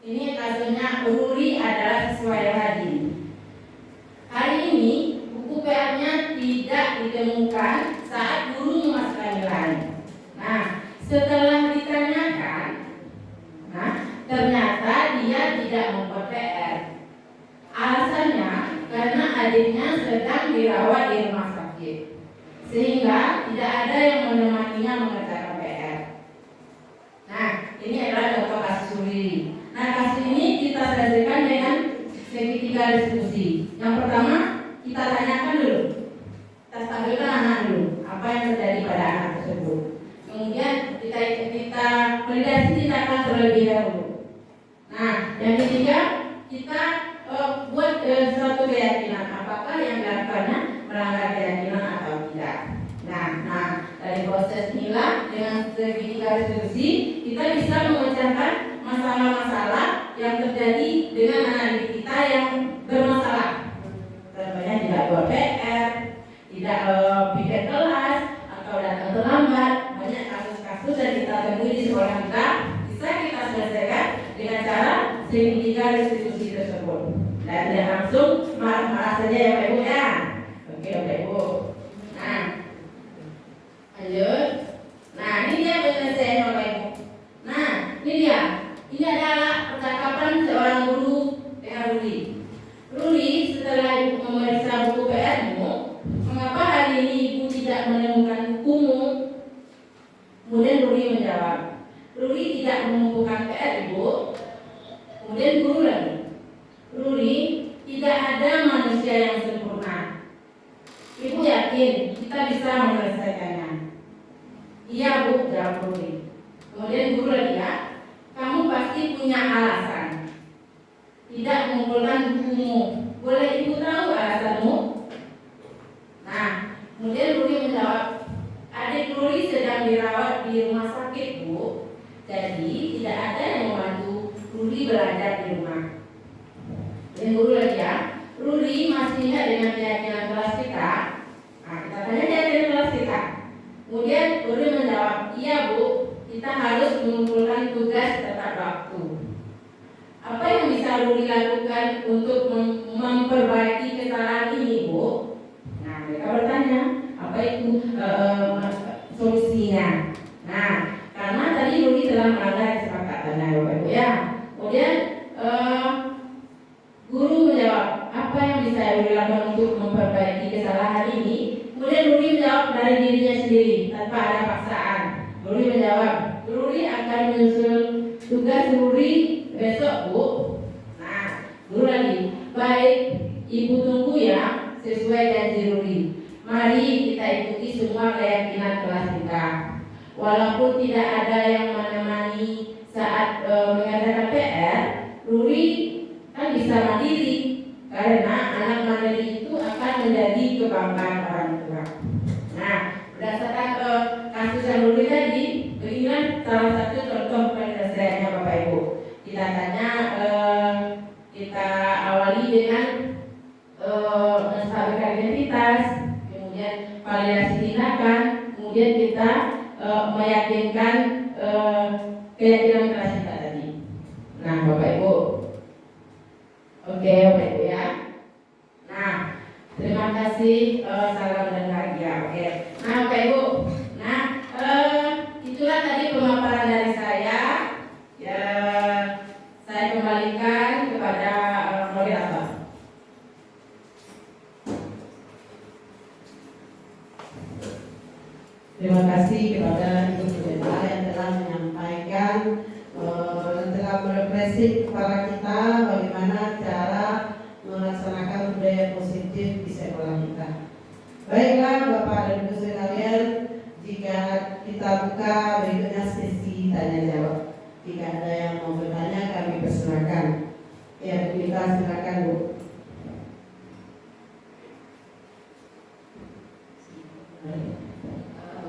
ini kasusnya Ruri adalah siswa yang rajin. Hari ini buku PR-nya tidak ditemukan saat guru memasukkan nilai. Nah, setelah ditanyakan, ternyata dia tidak membuat PR. Alasannya karena adiknya sedang dirawat di rumah sakit, sehingga tidak ada yang menemaninya mengerjakan PR. Nah, ini adalah contoh kasus Ruri. Nah, kasus ini kita selesaikan dengan segitiga diskusi. Yang pertama, kita tanyakan dulu, kita stabilkan anak dulu, apa yang terjadi pada anak tersebut. Kemudian kita validasi tindakan terlebih dahulu. Nah, yang ketiga, kita buat suatu keyakinan apakah yang dilakukannya melanggar keyakinan atau tidak. Nah, dari proses inilah dengan segitiga diskusi kita bisa memecahkan masalah-masalah yang terjadi dengan anak didik kita yang bermasalah. Contohnya tidak buat PR, tidak pikir kelas, atau datang terlambat. Banyak kasus-kasus yang kita temui di sekolah kita bisa kita selesaikan dengan cara segitiga diskusi tersebut. Dan tidak langsung marah-marah saja ya Bapak Ibu ya. Oke Bapak Ibu. Nah, lanjut. Nah, ini dia penyelesaian Bapak Ibu. Nah, ini dia. Ini adalah percakapan seorang guru dengan Ruli. Ruli, setelah ibu memeriksa buku PR-mu, mengapa hari ini ibu tidak menemukan bukumu? Kemudian Ruli menjawab, Ruli tidak mengumpulkan PR ibu. Kemudian guru lagi, Ruli, tidak ada manusia yang sempurna. Ibu yakin kita bisa menyelesaikannya? Iya Bu, jawab Ruli. Kemudian guru lagi ya, kamu pasti punya alasan tidak mengumpulkan bukumu. Boleh ibu tahu alasanmu? Nah, kemudian Ruli menjawab, adik Ruli sedang dirawat di rumah sakit Bu, jadi tidak ada yang membantu Ruli belajar di rumah. Dan guru lagi ya, Ruli masih masih ingat dengan keyakinan kelas kita? Nah, kita tanya keyakinan kelas kita. Kemudian guru menjawab, iya Bu, kita harus mengumpulkan tugas tepat waktu. Apa yang bisa Ruri lakukan untuk memperbaiki kesalahan ini, Bu? Nah, mereka bertanya, apa itu solusinya? Nah, karena tadi Ruri telah melanggar kesepakatan, Bapak Ibu ya. Kemudian guru menjawab, apa yang bisa Ruri lakukan untuk memperbaiki kesalahan ini? Kemudian Ruri menjawab dari dirinya sendiri tanpa ada paksaan. Ruri menjawab, Ruri akan menyusul tugas Ruri besok, Bu. Nah, guru lagi, baik, Ibu tunggu ya, sesuai janji Ruri. Mari kita ikuti semua keyakinan kelas kita. Walaupun tidak ada yang menemani saat mengerjakan PR, Ruri kan bisa mandiri, karena anak mandiri itu akan menjadi kebanggaan orang tua. Nah, berdasarkan kasus yang Ruri tadi, beginilah salah satu contoh penyelesaiannya Bapak Ibu. Kita tanya, kita awali dengan menstabilkan identitas, kemudian validasi tindakan, kemudian kita meyakinkan keyakinan kelas kita tadi. Nah, Bapak Ibu, oke Bapak Ibu ya. Nah, terima kasih, salam dan bahagia. Oke. Nah, Bapak Ibu, nah itulah tadi pemaparan dari saya. Ya, saya kembalikan kepada moderator. Terima kasih kepada Ibu Pendeta yang telah menyampaikan, telah merefleksi kepada kita bagaimana cara melaksanakan budaya positif di sekolah kita. Baiklah Bapak dan Ibu sekalian, jika kita buka berikutnya sesi tanya jawab. Jika ada yang mau bertanya, kami persilakan. Ya, kita silakan Bu.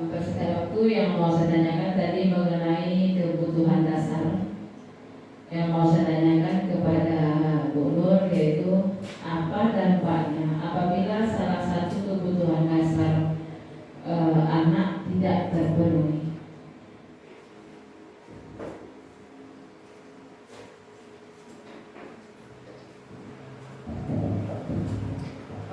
Persediaan waktu yang mau saya tanyakan tadi mengenai kebutuhan dasar. Yang mau saya tanyakan kepada Bu Nur yaitu apa dampaknya apabila salah satu kebutuhan dasar anak tidak terpenuhi.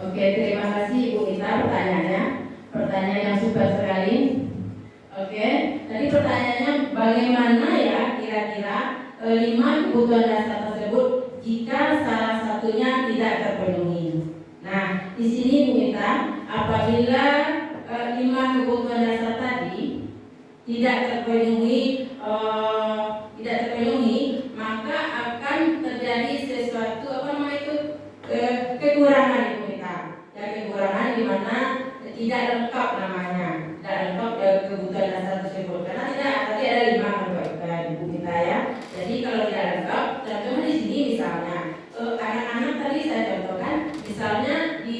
Oke, terima kasih Ibu Gita pertanyaannya. Pertanyaan yang super sekali. Oke, tadi pertanyaannya bagaimana ya kira-kira 5 kebutuhan dasar tersebut jika salah satunya tidak terpenuhi. Nah, di sini Bu Gita, apabila 5 kebutuhan dasar tadi tidak terpenuhi, maka akan terjadi sesuatu kekurangan Ibu Gita. Ya, kekurangan di mana tidak lengkap namanya, tidak lengkap kebutuhan dasar tersebut karena tadi ada 5 Ibu Gita ya. Jadi kalau tidak lengkap, contohnya di sini misalnya anak-anak tadi saya contohkan, misalnya di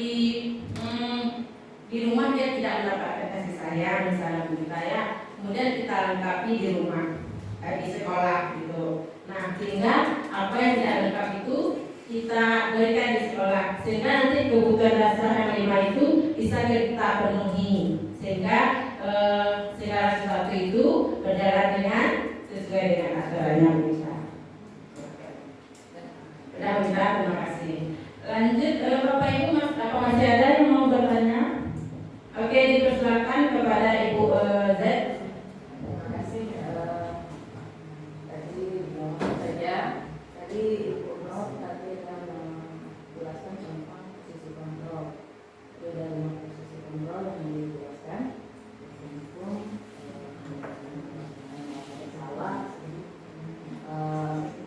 rumah dia tidak mendapatkan kasih sayang misalnya Bu Gita ya, kemudian kita lengkapi di rumah, di sekolah gitu. Nah, sehingga apa yang tidak lengkap itu kita berikan di sekolah, sehingga nanti kebutuhan dasar yang 5 itu bisa kita penuhi, sehingga segala sesuatu itu berjalan dengan sesuai dengan aturannya bisa. Terima kasih. Lanjut Bapak Ibu, apa masih ada yang mau bertanya? Oke, dipersilakan kepada Ibu Z. Terima kasih. Tadi mohon saja. Tadi Ibu Nur tadi telah menjelaskan tentang posisi kontrol. Ada 5 posisi kontrol yang dijelaskan. Hukum, salah,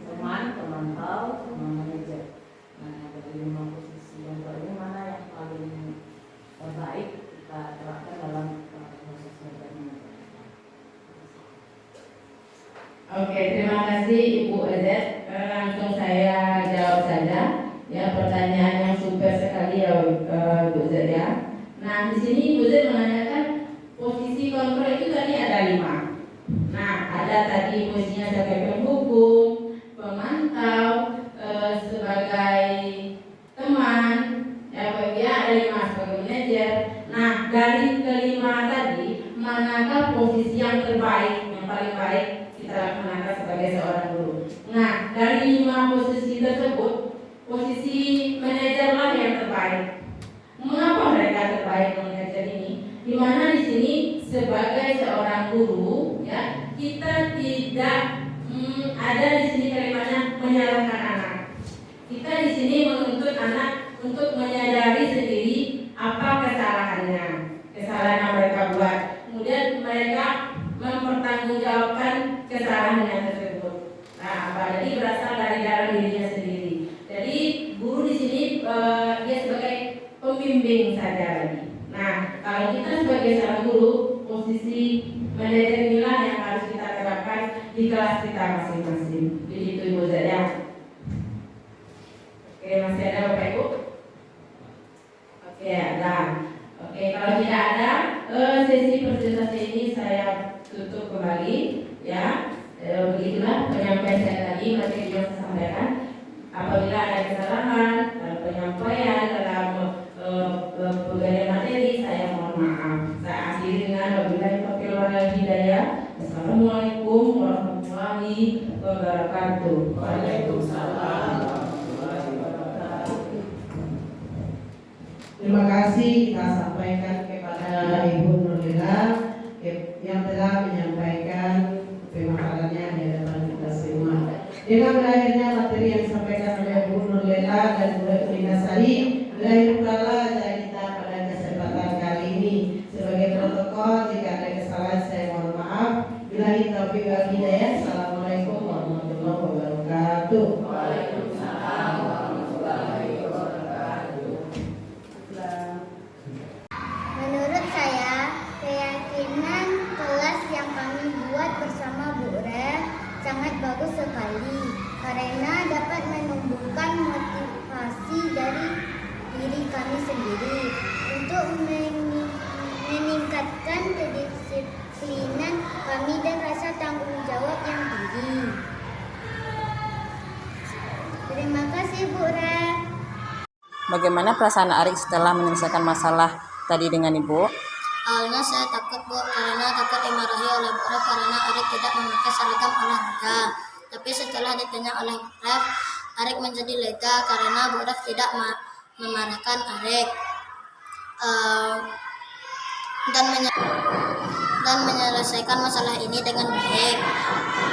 teman, pemantau, sama manajer. Nah, dari 5 posisi kontrol ini mana yang paling terbaik kita terapkan dalam proses belajar mengajar? Oke, terima kasih Ibu Z. Langsung saya jawab saja. Ya, pertanyaan yang super sekali ya Bu Z ya. Nah, di sini Bu Z menanyakan posisi kontrol itu tadi ada 5. Nah, ada tadi posisinya sebagai pendukung, pemantau, sebagai teman, ya Nah, dari kelima tadi, manakah posisi yang terbaik, yang paling baik kita laksanakan sebagai seorang guru? Nah, dari 5 posisi tersebut, posisi manajerlah yang terbaik. Mengapa mereka terbaik manajer ini? Dimana di sini sebagai seorang guru, ya, kita tidak ada di sini kalimatnya menyalahkan anak. Kita di sini menuntut anak untuk menyadari sendiri apa kesalahannya, kesalahan yang mereka buat. Kemudian mereka mempertanggungjawabkan kesalahannya tersebut. Nah, jadi berasal dari dalam dirinya sendiri. Jadi guru di sini dia sebagai pembimbing saja lagi. Nah, kalau kita sebagai seorang guru, posisi manajer inilah yang harus kita terapkan di kelas kita masing-masing. Begitu Ibu Zada. Oke, masih ada Bapak Ibu? Oke, ada. Oke, kalau tidak ada, sesi presentasi ini saya tutup kembali, ya. Begitulah penyampaian saya tadi, materi yang saya sampaikan. Apabila ada kesalahan dalam penyampaian dalam pemberian materi, saya mohon maaf. Saya akhiri dengan wabillahi taufiq wal hidayah. Assalamualaikum warahmatullahi wabarakatuh. Waalaikumsalam. Terima kasih kita sampaikan kepada Ibu Nurlila yang telah menyampaikan pemaparannya di hadapan kita semua. Dengan berakhirnya materi yang disampaikan oleh Bu Nurlila dan Bu Inasari, berakhir pula acara kita pada kesempatan kali ini. Sebagai protokol, jika ada kesalahan saya mohon maaf. Billahi taufiq wal hidayah. Assalamualaikum warahmatullahi wabarakatuh. Waalaikumsalam warahmatullahi wabarakatuh. Menurut saya, keyakinan kelas yang kami buat bersama Bu Reh sangat bagus sekali karena dapat menumbuhkan motivasi dari diri kami sendiri untuk meningkatkan kedisiplinan kami dan rasa tanggung jawab yang tinggi. Terima kasih Bu Reh. Bagaimana perasaan Arik setelah menyelesaikan masalah tadi dengan Ibu? Awalnya saya takut Bu, karena takut dimarahi oleh Bu Ref karena Arik tidak memakai seragam olahraga. Tapi setelah ditanya oleh Bu Ref, Arik menjadi lega karena Bu Ref tidak memarahkan Arik dan menyelesaikan masalah ini dengan baik.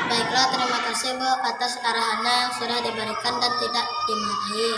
Baiklah, terima kasih Bu atas arahannya yang sudah diberikan dan tidak dimarahi.